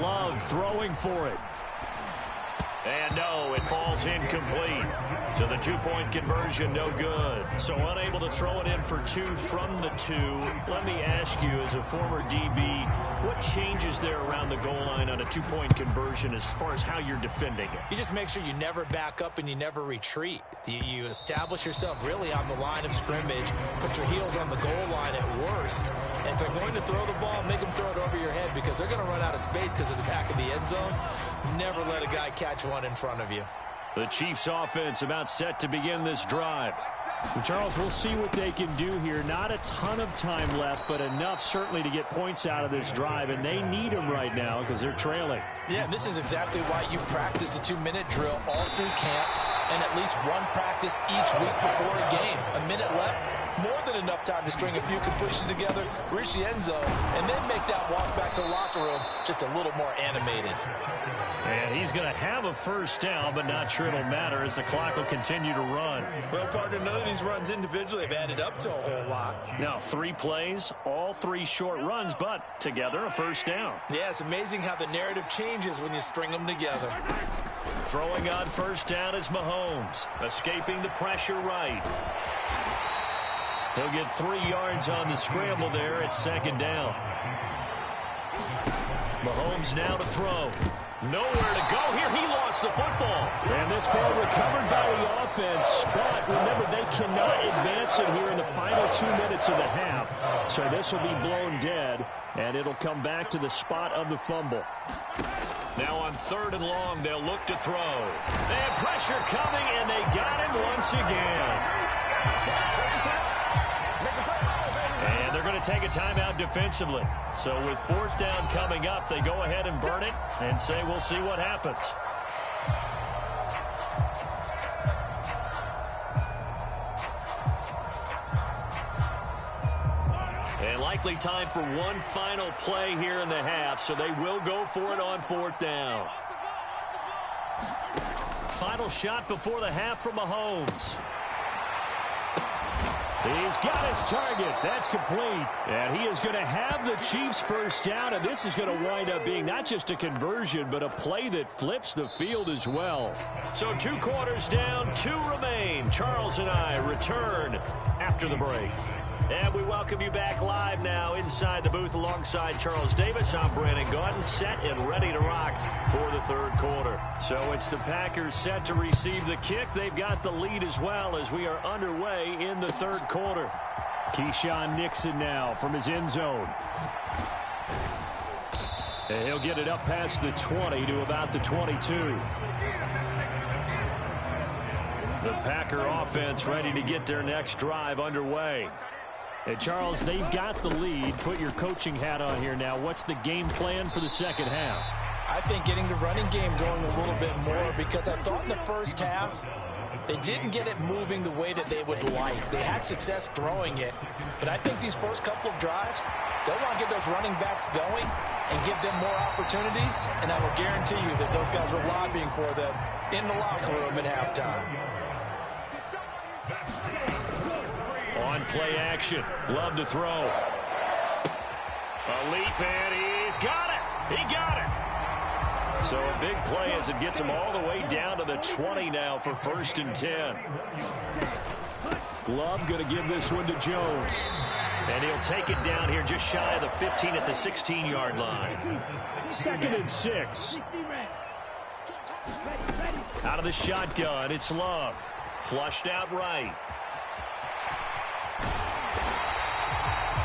Love throwing for it. And no, it falls incomplete. So the 2-point conversion, no good. So unable to throw it in for 2 from the 2. Let me ask you, as a former DB, what changes there around the goal line on a 2-point conversion as far as how you're defending it? You just make sure you never back up and you never retreat. You establish yourself really on the line of scrimmage, put your heels on the goal line at worst. And if they're going to throw the ball, make them throw it over your head because they're going to run out of space because of the back of the end zone. Never let a guy catch one in front of you. The Chiefs offense about set to begin this drive. Charles, we'll see what they can do here. Not a ton of time left, but enough certainly to get points out of this drive, and they need them right now because they're trailing. Yeah, this is exactly why you practice a 2-minute drill all through camp and at least one practice each week before a game. A minute left, more than enough time to string a few completions together, reach the end zone, and then make that walk back to the locker room just a little more animated. And he's going to have a first down, but not sure it'll matter as the clock will continue to run. Well, partner, none of these runs individually have added up to a whole lot. Now, 3 plays, all 3 short runs, but together a first down. Yeah, it's amazing how the narrative changes when you string them together. Throwing on first down is Mahomes, escaping the pressure right. He'll get 3 yards on the scramble there at 2nd down. Mahomes now to throw. Nowhere to go here. He lost the football. And this ball recovered by the offense, but remember, they cannot advance it here in the final 2 minutes of the half. So this will be blown dead, and it'll come back to the spot of the fumble. Now on 3rd and long, they'll look to throw. They have pressure coming, and they got him once again. And they're going to take a timeout defensively. So with 4th down coming up, they go ahead and burn it and say we'll see what happens. And likely time for one final play here in the half, so they will go for it on 4th down. Final shot before the half from Mahomes. He's got his target. That's complete. And he is going to have the Chiefs first down, and this is going to wind up being not just a conversion, but a play that flips the field as well. So 2 quarters down, 2 remain. Charles and I return after the break. And we welcome you back live now inside the booth alongside Charles Davis. I'm Brandon Gaudin, set and ready to rock for the 3rd quarter. So it's the Packers set to receive the kick. They've got the lead as well as we are underway in the 3rd quarter. Keyshawn Nixon now from his end zone. And he'll get it up past the 20 to about the 22. The Packer offense ready to get their next drive underway. And Charles, they've got the lead. Put your coaching hat on here now. What's the game plan for the second half? I think getting the running game going a little bit more, because I thought in the first half they didn't get it moving the way that they would like. They had success throwing it, but I think these first couple of drives, they'll want to get those running backs going and give them more opportunities, and I will guarantee you that those guys were lobbying for them in the locker room at halftime. On play action, Love to throw. A leap, and he's got it. He got it. So a big play as it gets him all the way down to the 20 now for 1st and 10. Love going to give this one to Jones. And he'll take it down here just shy of the 15 at the 16-yard line. 2nd and 6. Out of the shotgun, it's Love. Flushed out right.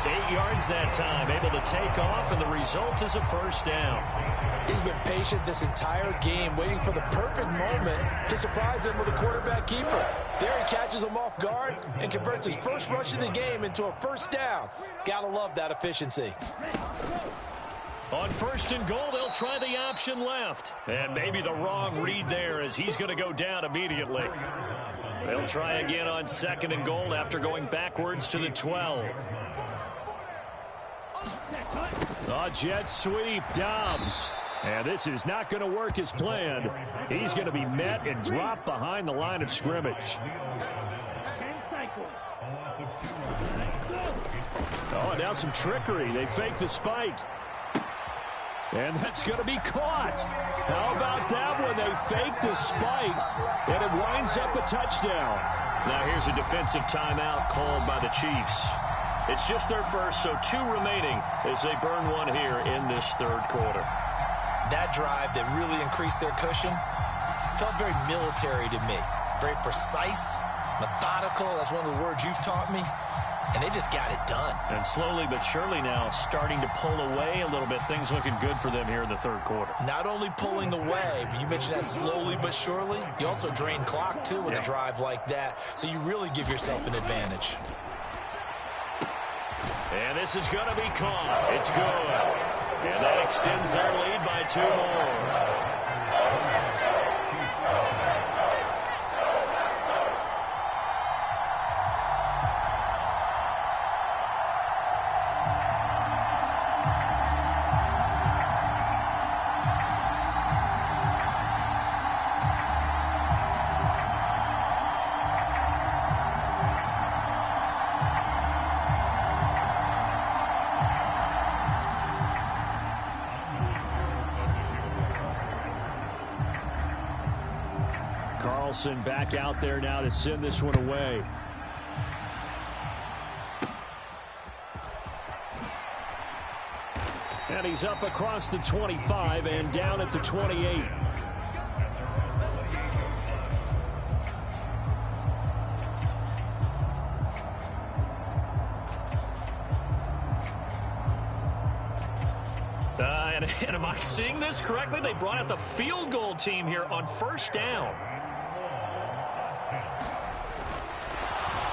8 yards that time, able to take off, and the result is a 1st down. He's been patient this entire game, waiting for the perfect moment to surprise them with a quarterback keeper. There he catches him off guard and converts his first rush of the game into a 1st down. Gotta love that efficiency. On 1st and goal, they'll try the option left. And maybe the wrong read there, as he's going to go down immediately. They'll try again on 2nd and goal after going backwards to the 12. A jet sweep, Dobbs. And this is not going to work as planned. He's going to be met and dropped behind the line of scrimmage. Oh, now some trickery. They fake the spike. And that's going to be caught. How about that one? They fake the spike, and it winds up a touchdown. Now here's a defensive timeout called by the Chiefs. It's just their first, so 2 remaining as they burn one here in this 3rd quarter. That drive that really increased their cushion felt very military to me. Very precise, methodical. That's one of the words you've taught me. And they just got it done. And slowly but surely now starting to pull away a little bit. Things looking good for them here in the 3rd quarter. Not only pulling away, but you mentioned that slowly but surely. You also drain clock, too, with a drive like that. So you really give yourself an advantage. And this is going to be caught. It's good. And that extends their lead by 2 more. Back out there now to send this one away. And he's up across the 25 and down at the 28. And am I seeing this correctly? They brought out the field goal team here on 1st down.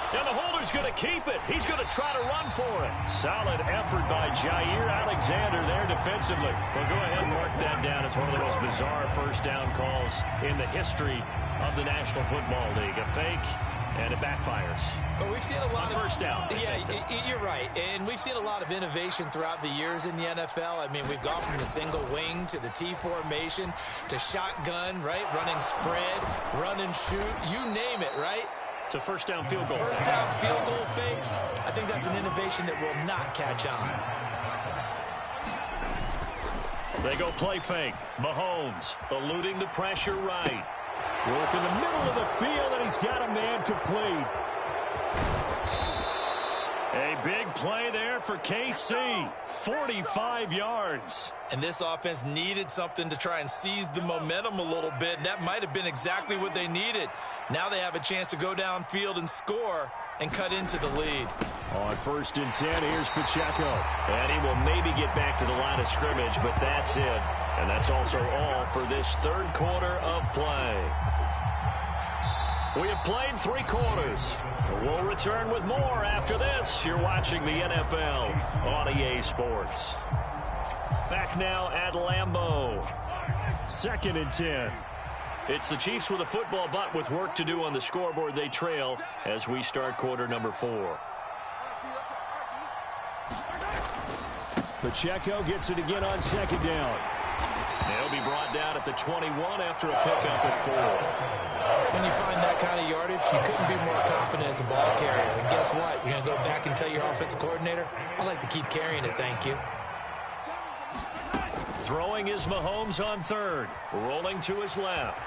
And the holder's going to keep it. He's going to try to run for it. Solid effort by Jair Alexander there defensively. Well, go ahead and mark that down. It's one of the most bizarre 1st down calls in the history of the National Football League. A fake, and it backfires. But we've seen a lot of 1st down. Yeah, you're right. And we've seen a lot of innovation throughout the years in the NFL. I mean, we've gone from the single wing to the T formation to shotgun, right? Running spread, run and shoot. You name it, right? To 1st down field goal. 1st down field goal fakes. I think that's an innovation that will not catch on. They go play fake. Mahomes eluding the pressure right. Work in the middle of the field, and he's got a man complete. A big play there for KC. 45 yards. And this offense needed something to try and seize the momentum a little bit, and that might have been exactly what they needed. Now they have a chance to go downfield and score, and cut into the lead. On 1st and 10, here's Pacheco. And he will maybe get back to the line of scrimmage, but that's it. And that's also all for this third quarter of play. We have played 3 quarters. We'll return with more after this. You're watching the NFL on EA Sports. Back now at Lambeau. 2nd and 10. It's the Chiefs with a football, but with work to do on the scoreboard, they trail as we start quarter number 4. Pacheco gets it again on 2nd down. They'll be brought down at the 21 after a pickup at 4. When you find that kind of yardage, you couldn't be more confident as a ball carrier. And guess what? You're going to go back and tell your offensive coordinator, I'd like to keep carrying it, thank you. Throwing is Mahomes on 3rd. Rolling to his left.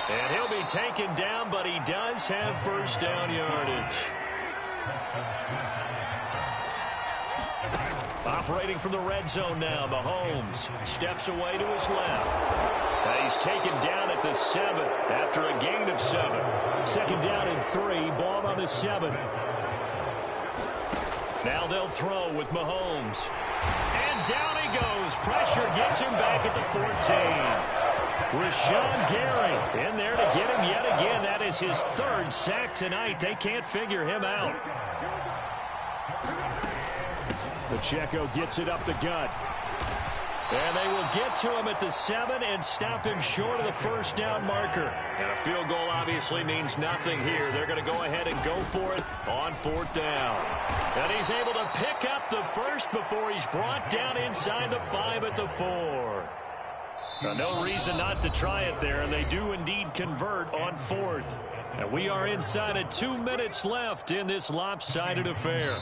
And he'll be taken down, but he does have first down yardage. Operating from the red zone now, Mahomes steps away to his left. And he's taken down at the 7 after a gain of 7. 2nd down and 3, ball on the 7. Now they'll throw with Mahomes. And down he goes. Pressure gets him back at the 14. Rashawn Gary in there to get him yet again. That is his 3rd sack tonight. They can't figure him out. Pacheco gets it up the gut. And they will get to him at the 7 and stop him short of the first down marker. And a field goal obviously means nothing here. They're going to go ahead and go for it on 4th down. And he's able to pick up the first before he's brought down inside the 5 at the 4. Now, no reason not to try it there, and they do indeed convert on 4th. And we are inside of 2 minutes left in this lopsided affair.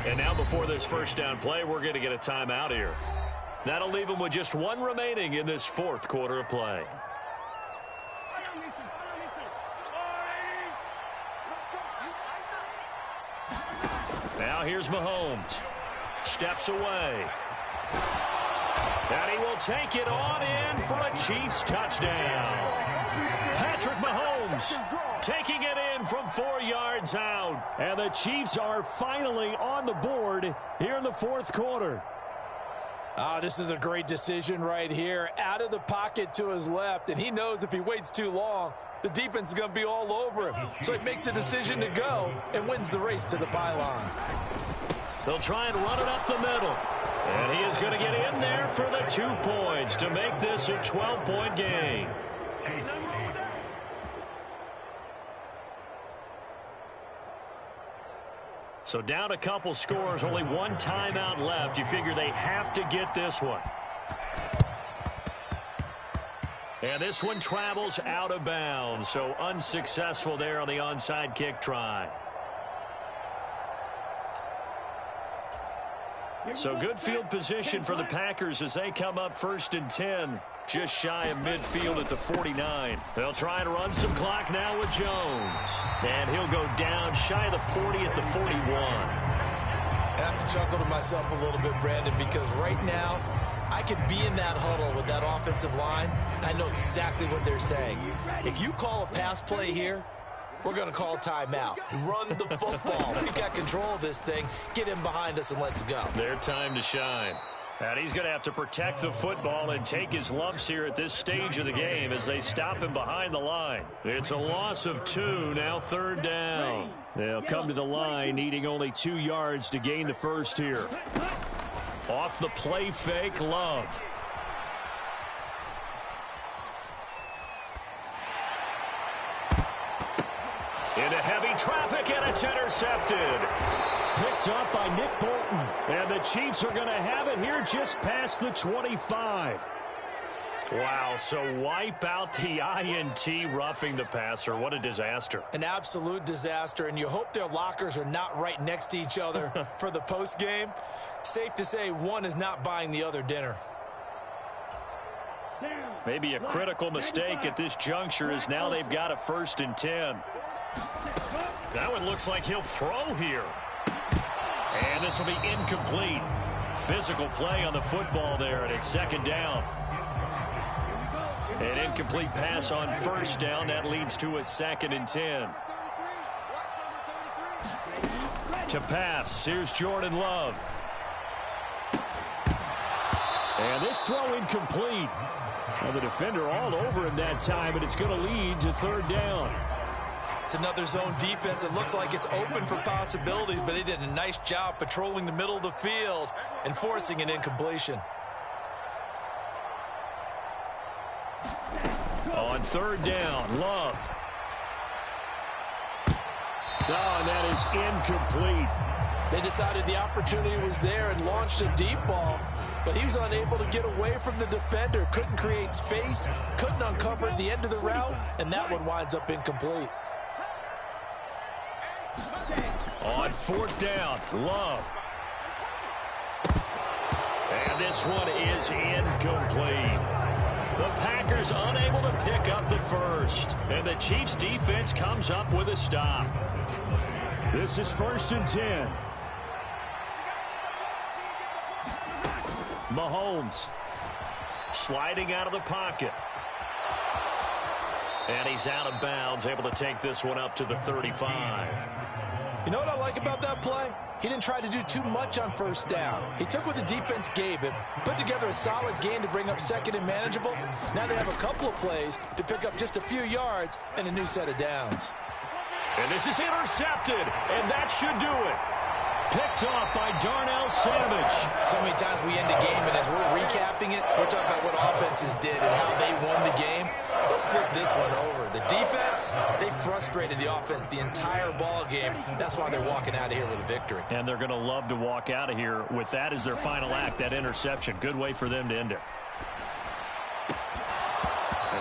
And now before this first down play, we're going to get a timeout here. That'll leave them with just 1 remaining in this 4th quarter of play. Now here's Mahomes. Steps away. And he will take it on in for a Chiefs touchdown. Patrick Mahomes taking it in from 4 yards out. And the Chiefs are finally on the board here in the 4th quarter. This is a great decision right here. Out of the pocket to his left, and he knows if he waits too long, the defense is going to be all over him. So he makes a decision to go and wins the race to the pylon. They'll try and run it up the middle. And he is going to get in there for the 2 points to make this a 12-point game. So down a couple scores, only 1 timeout left. You figure they have to get this one. And this one travels out of bounds, so unsuccessful there on the onside kick try. So good field position for the Packers as they come up 1st and 10. Just shy of midfield at the 49. They'll try and run some clock now with Jones. And he'll go down shy of the 40 at the 41. I have to chuckle to myself a little bit, Brandon, because right now I could be in that huddle with that offensive line. I know exactly what they're saying. If you call a pass play here, we're going to call timeout. Run the football. We've got control of this thing. Get him behind us and let's go. Their time to shine. And he's going to have to protect the football and take his lumps here at this stage of the game as they stop him behind the line. It's a loss of 2, now 3rd down. They'll come to the line needing only 2 yards to gain the first here. Off the play fake, Love. Into heavy traffic, and it's intercepted. Picked up by Nick Bolton. And the Chiefs are going to have it here just past the 25. Wow, so wipe out the INT roughing the passer. What a disaster. An absolute disaster, and you hope their lockers are not right next to each other for the post game. Safe to say one is not buying the other dinner. Maybe a critical mistake at this juncture is now they've got a 1st and 10. That one looks like he'll throw here. And this will be incomplete. Physical play on the football there, and it's 2nd down. An incomplete pass on 1st down. That leads to a 2nd and 10. To pass, here's Jordan Love. And this throw incomplete. Well, the defender all over him that time, and it's going to lead to third down. It's another zone defense. It looks like it's open for possibilities, but they did a nice job patrolling the middle of the field and forcing an incompletion. On third down, Love. Oh, and that is incomplete. They decided the opportunity was there and launched a deep ball, but he was unable to get away from the defender, couldn't create space, couldn't uncover the end of the route, and that one winds up incomplete. On fourth down, Love. And this one is incomplete. The Packers unable to pick up the first, and the Chiefs defense comes up with a stop. This is 1st and 10. Mahomes sliding out of the pocket. And he's out of bounds, able to take this one up to the 35. You know what I like about that play? He didn't try to do too much on first down. He took what the defense gave him, put together a solid game to bring up second and manageable. Now they have a couple of plays to pick up just a few yards and a new set of downs. And this is intercepted, and that should do it. Picked off by Darnell Savage. So many times we end a game, and as we're recapping it, we're talking about what offenses did and how they won the game. Let's flip this one over. The defense, they frustrated the offense the entire ball game. That's why they're walking out of here with a victory. And they're going to love to walk out of here with that as their final act, that interception. Good way for them to end it.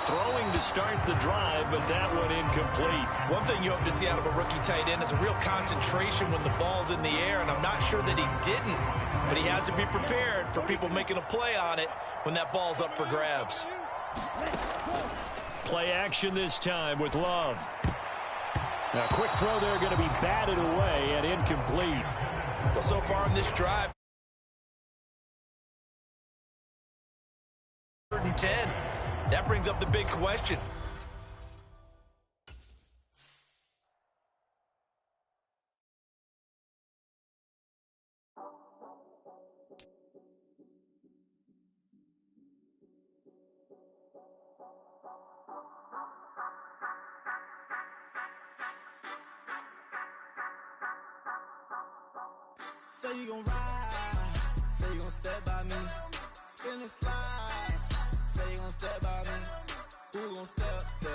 Throwing to start the drive, but that one incomplete. One thing you hope to see out of a rookie tight end is a real concentration when the ball's in the air, and I'm not sure that he didn't, but he has to be prepared for people making a play on it when that ball's up for grabs. Play action this time with Love. A quick throw there going to be batted away and incomplete. Well, so far in this drive, 3rd and 10. That brings up the big question. Say you gon' ride, say you gon' step by me, spin and slide, say you gon' step by me, who gon' step by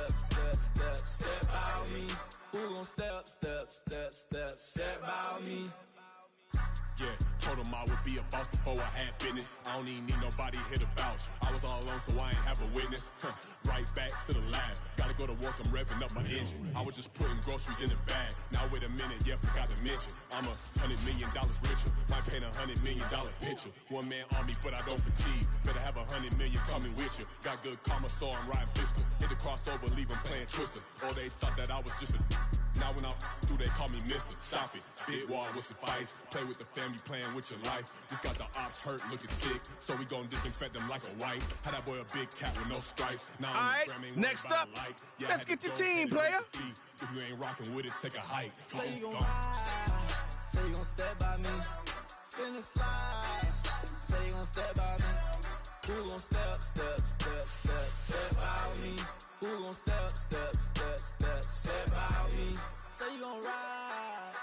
me, who gon' step by me. Yeah, told him I would be a boss before I had business. I don't even need nobody here to vouch. I was all alone, so I ain't have a witness. Right back to the lab. Gotta go to work, I'm revving up my engine. I was just putting groceries in the bag. Now wait a minute, yeah, forgot to mention. I'm $100 million richer. Might paint $100 million picture. One man army, but I don't fatigue. Better have 100 million coming with you. Got good karma, so I'm riding fiscal. Hit the crossover, leave them playing Twister. Or they thought that I was just a... Now when I do, they call me Mister. Stop it. Big wall with some fights. Play with the family, playing with your life. Just got the ops hurt, looking sick. So we gon' disinfect them like a wipe. Had that boy a big cat with no stripes. Now all right, next up, let's get your team, player. If you ain't rocking with it, take a hike. Say you gon' ride, say you gon' step by me, spin and slide, say you gon' step by me, who gon' step by me, who gon' step by me, say you gon' ride,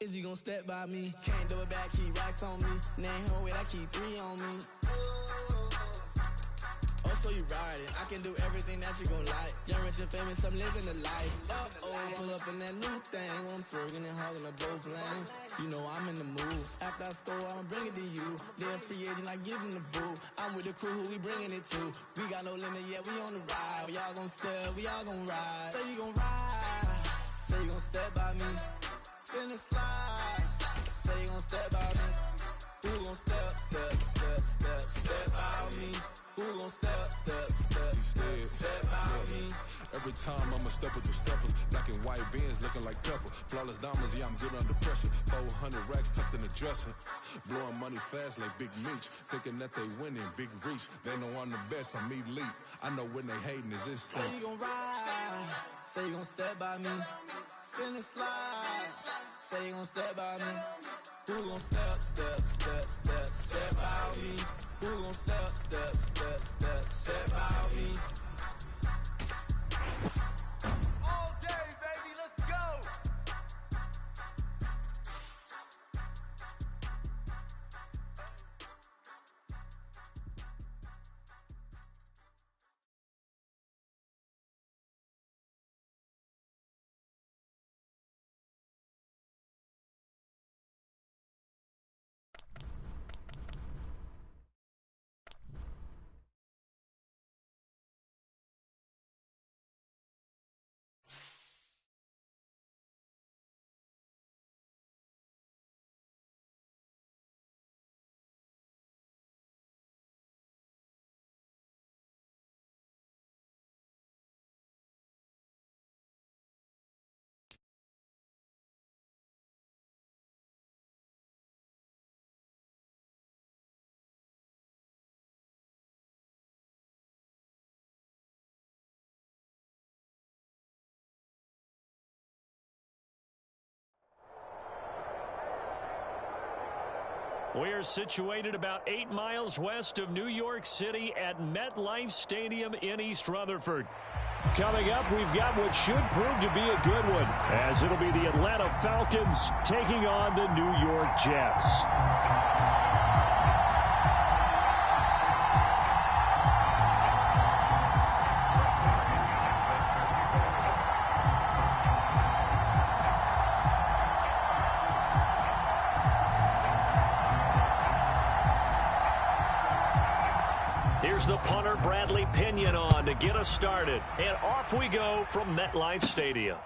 is he gon' step by me, can't do it back, keep racks on me, name home with I keep 3 on me. Oh, so you riding, I can do everything that you gon' like. Young, rich, and famous, I'm living the life. Uh-oh, pull up in that new thing. I'm swerving and hogging up both lanes. You know I'm in the mood. After I score, I'ma bring it to you. They're a free agent, I give them the boo. I'm with the crew, who we bringing it to. We got no limit, yeah, we on the ride. We all gon' step, we all gon' ride. Say you gon' ride, say you gon' step by me. Spin and slide, say you gon' step by me. Who gon' step by me? Who gon' step by me? Every time I'ma step with the steppers, black and white beans looking like pepper. Flawless diamonds, yeah, I'm good under pressure. 400 racks tucked in the dresser. Blowing money fast like Big Meech. Thinking that they winning, big reach. They know I'm the best, I'm elite. I know when they hating is instinct. Say you gon' ride, say you gon' step by me. Spin and slide, say you gon' step by me. Who gon' step by me? Who gon' step by me? All day, baby, let's go. We are situated about 8 miles west of New York City at MetLife Stadium in East Rutherford. Coming up, we've got what should prove to be a good one, as it'll be the Atlanta Falcons taking on the New York Jets. Here's the punter, Bradley Pinion, on to get us started. And off we go from MetLife Stadium.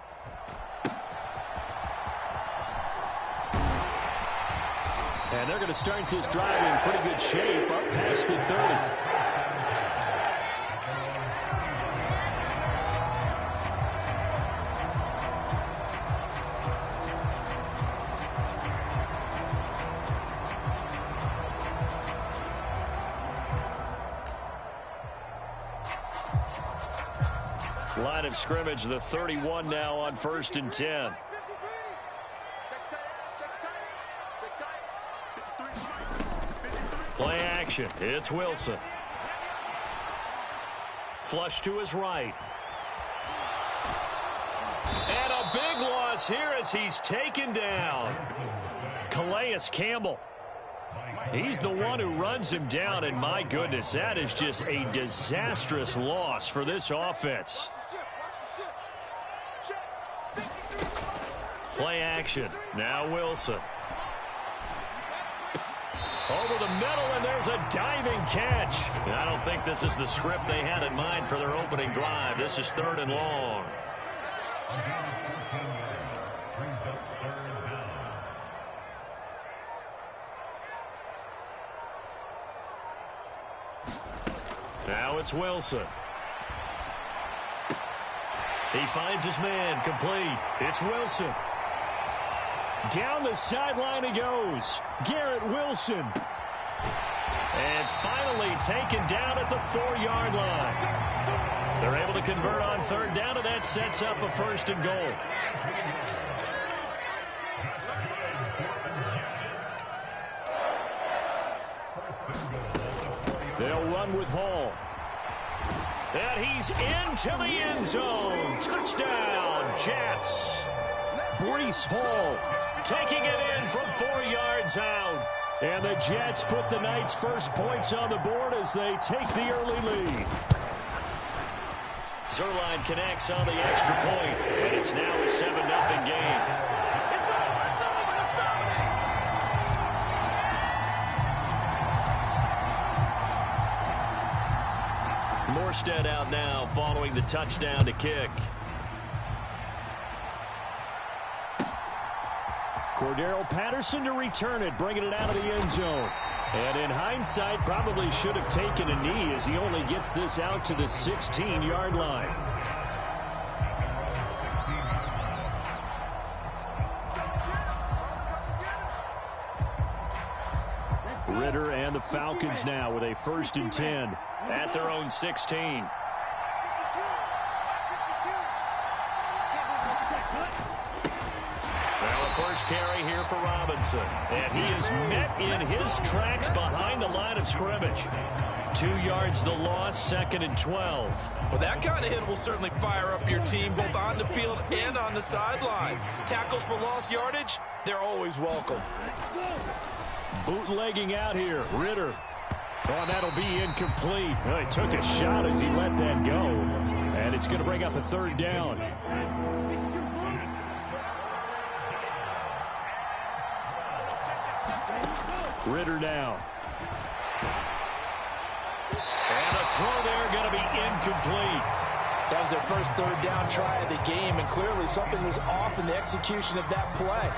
And they're going to start this drive in pretty good shape, up past the 30. Line of scrimmage, the 31 now on 1st and 10. Play action. It's Wilson. Flush to his right. And a big loss here as he's taken down. Calais Campbell. He's the one who runs him down, and my goodness, that is just a disastrous loss for this offense. Play action. Now Wilson. Over the middle, and there's a diving catch. I don't think this is the script they had in mind for their opening drive. This is 3rd and long. Now it's Wilson. He finds his man, complete. It's Wilson. Down the sideline he goes. Garrett Wilson. And finally taken down at the 4-yard line. They're able to convert on 3rd down, and that sets up a 1st and goal. They'll run with Hall. And he's into the end zone. Touchdown, Jets. Breece Hall taking it in from 4 yards out. And the Jets put the night's first points on the board as they take the early lead. Zerline connects on the extra point, and it's now a 7-0 game. Morstead out now following the touchdown to kick. Cordero Patterson to return it, bringing it out of the end zone. And in hindsight, probably should have taken a knee as he only gets this out to the 16-yard line. the Falcons now with a 1st and 10 at their own 16. First carry here for Robinson. And he is met in his tracks behind the line of scrimmage. 2 yards the loss, 2nd and 12. Well, that kind of hit will certainly fire up your team both on the field and on the sideline. Tackles for lost yardage, they're always welcome. Bootlegging out here, Ritter. Oh, that'll be incomplete. Well, he took a shot as he let that go. And it's going to bring up a 3rd down. Ritter now. And a throw there going to be incomplete. That was their first 3rd down try of the game, and clearly something was off in the execution of that play.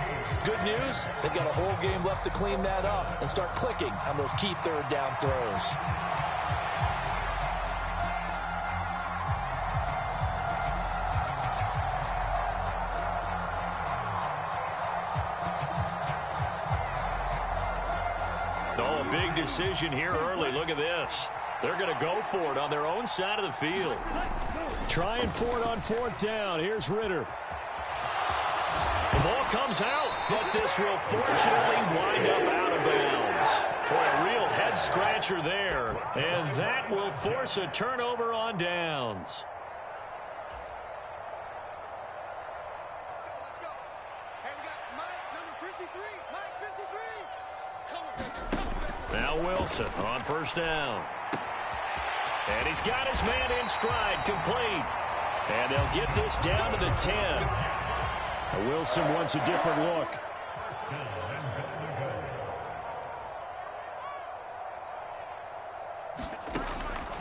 Good news, they've got a whole game left to clean that up and start clicking on those key 3rd down throws. Oh, a big decision here early. Look at this. They're going to go for it on their own side of the field. Trying for it on 4th down. Here's Ritter. The ball comes out, but this will fortunately wind up out of bounds. Boy, a real head-scratcher there, and that will force a turnover on downs. Let's go. Hey, we got Mike, number 53. Mike 53. Now Wilson on 1st down. And he's got his man in stride, complete. And they'll get this down to the 10. Wilson wants a different look.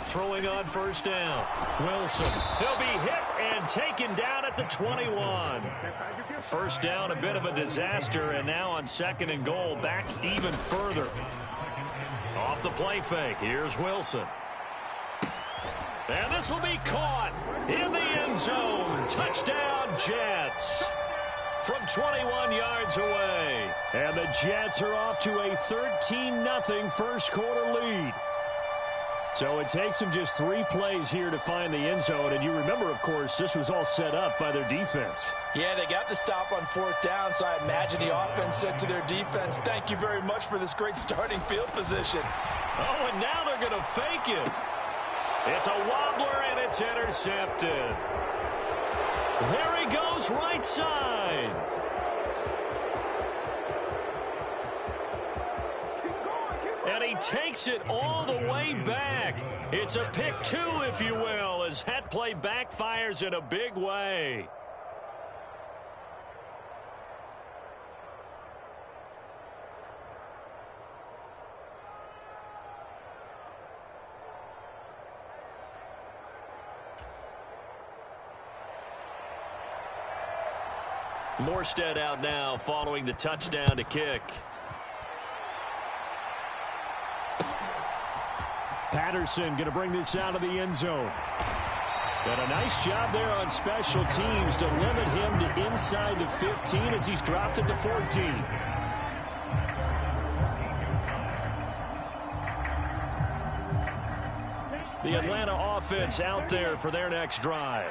Throwing on 1st down. Wilson. He'll be hit and taken down at the 21. 1st down, a bit of a disaster, and now on 2nd and goal, back even further. Off the play fake, here's Wilson. And this will be caught in the end zone. Touchdown, Jets. From 21 yards away. And the Jets are off to a 13-0 first quarter lead. So it takes them just 3 plays here to find the end zone. And you remember, of course, this was all set up by their defense. Yeah, they got the stop on 4th down, so I imagine the offense said to their defense, thank you very much for this great starting field position. Oh, and now they're going to fake it. It's a wobbler, and it's intercepted. There he goes, right side. And he takes it all the way back. It's a pick 2, if you will, as that play backfires in a big way. Morstead out now following the touchdown to kick. Patterson going to bring this out of the end zone. And a nice job there on special teams to limit him to inside the 15 as he's dropped at the 14. The Atlanta offense out there for their next drive.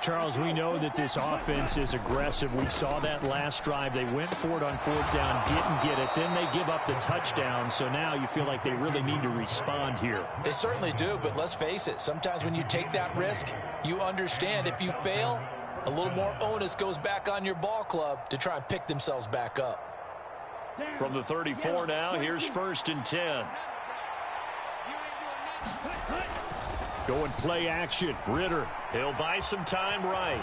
Charles, we know that this offense is aggressive. We saw that last drive. They went for it on 4th down, didn't get it. Then they give up the touchdown. So now you feel like they really need to respond here. They certainly do, but let's face it. Sometimes when you take that risk, you understand if you fail, a little more onus goes back on your ball club to try and pick themselves back up. From the 34 now, here's 1st and 10. Going play action. Ritter. He'll buy some time right.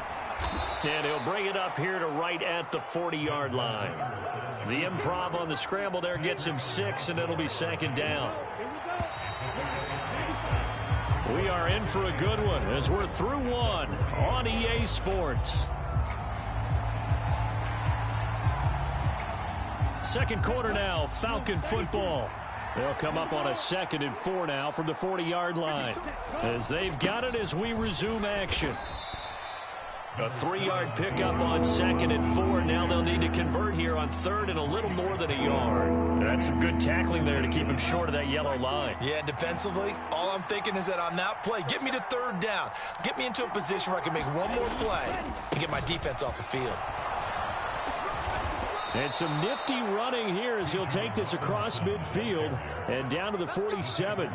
And he'll bring it up here to right at the 40-yard line. The improv on the scramble there gets him 6, and it'll be 2nd down. We are in for a good one as we're through 1 on EA Sports. 2nd quarter now, Falcon football. They'll come up on a 2nd and 4 now from the 40-yard line. As they've got it as we resume action. A 3-yard pickup on 2nd and 4. Now they'll need to convert here on 3rd and a little more than a yard. That's some good tackling there to keep him short of that yellow line. Yeah, defensively, all I'm thinking is that on that play, get me to third down. Get me into a position where I can make one more play and get my defense off the field. And some nifty running here as he'll take this across midfield and down to the 47.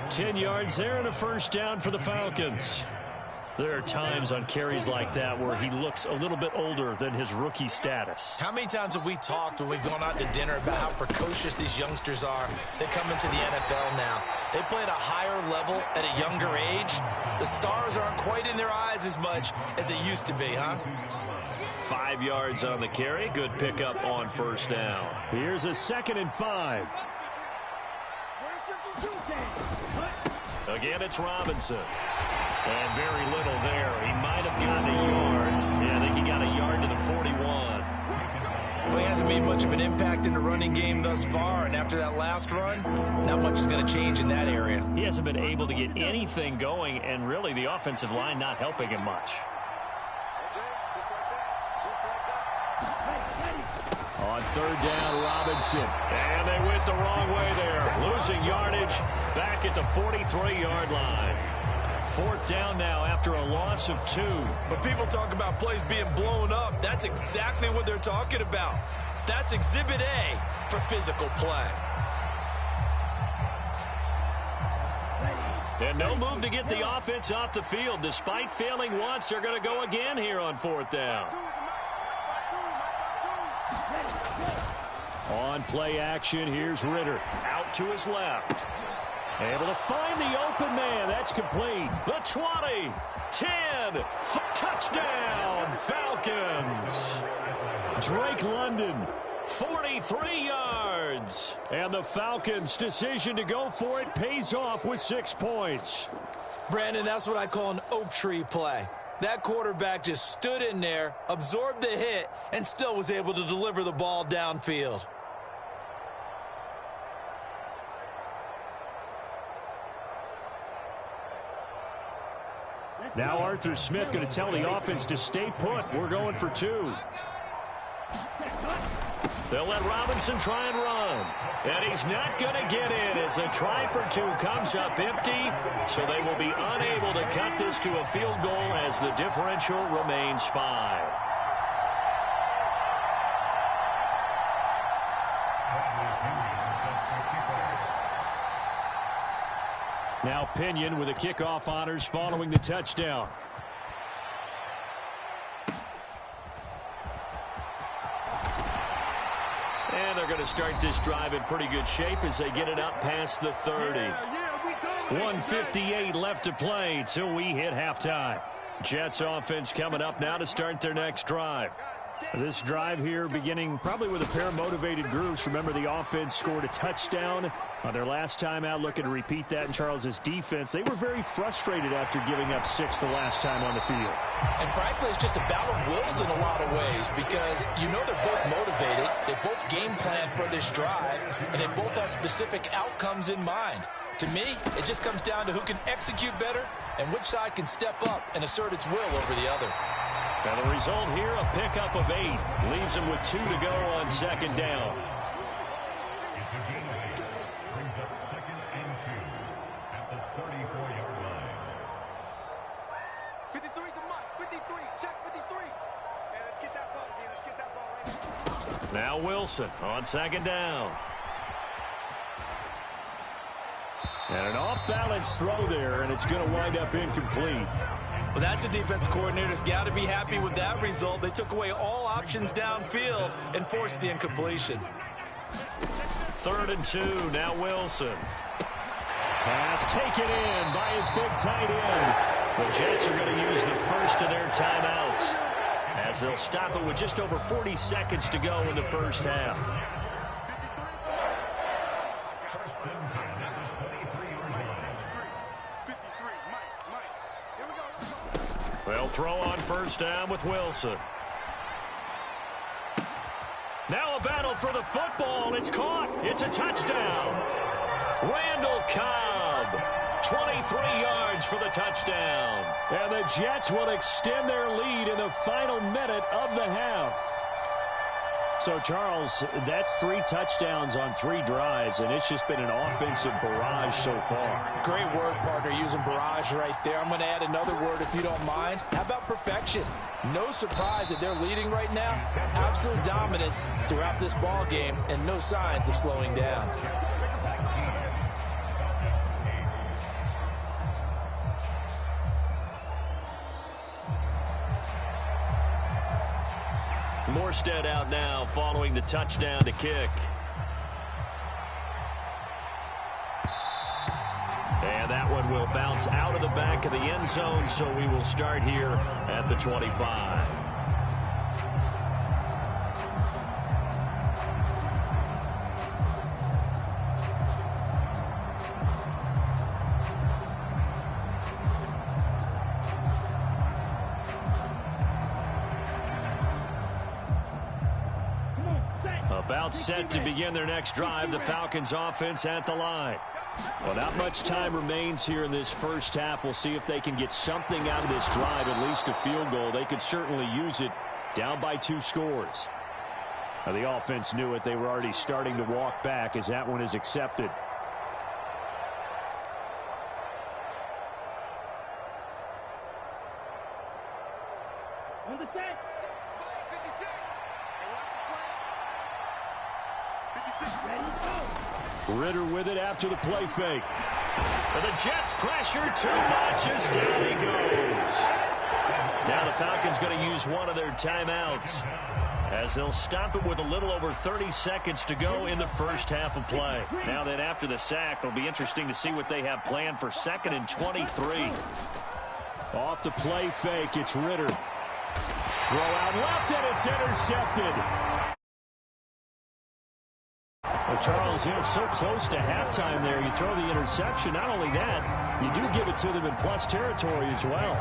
10 yards there and a first down for the Falcons. There are times on carries like that where he looks a little bit older than his rookie status. How many times have we talked when we've gone out to dinner about how precocious these youngsters are that come into the NFL now? They play at a higher level at a younger age. The stars aren't quite in their eyes as much as they used to be, huh? 5 yards on the carry. Good pickup on first down. Here's a 2nd and 5. Again, it's Robinson. And very little there. He might have gotten a yard. Yeah, I think he got a yard to the 41. Well, he hasn't made much of an impact in the running game thus far, and after that last run, not much is going to change in that area. He hasn't been able to get anything going, and really the offensive line not helping him much. On third down, Robinson. And they went the wrong way there. Losing yardage back at the 43-yard line. 4th down now after a loss of 2. When people talk about plays being blown up, that's exactly what they're talking about. That's Exhibit A for physical play. And no move to get the offense off the field. Despite failing once, they're going to go again here on 4th down. On play action, here's Ritter. Out to his left. Able to find the open man. That's complete. The 20, 10, touchdown, Falcons. Drake London. 43 yards. And the Falcons' decision to go for it pays off with 6 points. Brandon, that's what I call an oak tree play. That quarterback just stood in there, absorbed the hit, and still was able to deliver the ball downfield. Now Arthur Smith going to tell the offense to stay put. We're going for 2. They'll let Robinson try and run. And he's not going to get in as a try for 2 comes up empty. So they will be unable to cut this to a field goal as the differential remains 5. Now Pinion with the kickoff honors following the touchdown. And they're going to start this drive in pretty good shape as they get it up past the 30. 1:58 left to play till we hit halftime. Jets offense coming up now to start their next drive. This drive here beginning probably with a pair of motivated groups. Remember, the offense scored a touchdown on their last time out, looking to repeat that in Charles's defense. They were very frustrated after giving up 6 the last time on the field. And frankly, it's just a battle of wills in a lot of ways because you know they're both motivated, they both game plan for this drive, and they both have specific outcomes in mind. To me, it just comes down to who can execute better and which side can step up and assert its will over the other. And the result here, a pickup of 8. Leaves him with 2 to go on 2nd down. Brings up 2nd and 2 at the 34-yard line. 53's the mark. 53. Check 53. Yeah, let's get that ball again. Let's get that ball right now. Now Wilson on 2nd down. And an off-balance throw there, and it's going to wind up incomplete. Well, that's a defensive coordinator's got to be happy with that result. They took away all options downfield and forced the incompletion. 3rd and 2, now Wilson. Pass taken in by his big tight end. The Jets are going to use the first of their timeouts as they'll stop it with just over 40 seconds to go in the first half. They'll throw on first down with Wilson. Now a battle for the football. It's caught. It's a touchdown. Randall Cobb, 23 yards for the touchdown. And the Jets will extend their lead in the final minute of the half. So, Charles, that's 3 touchdowns on 3 drives, and it's just been an offensive barrage so far. Great word, partner, using barrage right there. I'm going to add another word if you don't mind. How about perfection? No surprise that they're leading right now. Absolute dominance throughout this ball game, and no signs of slowing down. Morstead out now following the touchdown to kick. And that one will bounce out of the back of the end zone, so we will start here at the 25. About set to begin their next drive, the Falcons offense at the line. Well, not much time remains here in this first half. We'll see if they can get something out of this drive, at least a field goal. They could certainly use it down by 2 scores. Now, the offense knew it. They were already starting to walk back as that one is accepted. On the set. 56. And watch the slant. 56. Ready, go. Ritter with it after the play fake. And the Jets pressure too much as down he goes. Now the Falcons going to use one of their timeouts as they'll stop it with a little over 30 seconds to go in the first half of play. Now then, after the sack, it'll be interesting to see what they have planned for 2nd and 23. Off the play fake, it's Ritter. Throw out left, and it's intercepted. Well, Charles, so close to halftime there. You throw the interception. Not only that, you do give it to them in plus territory as well.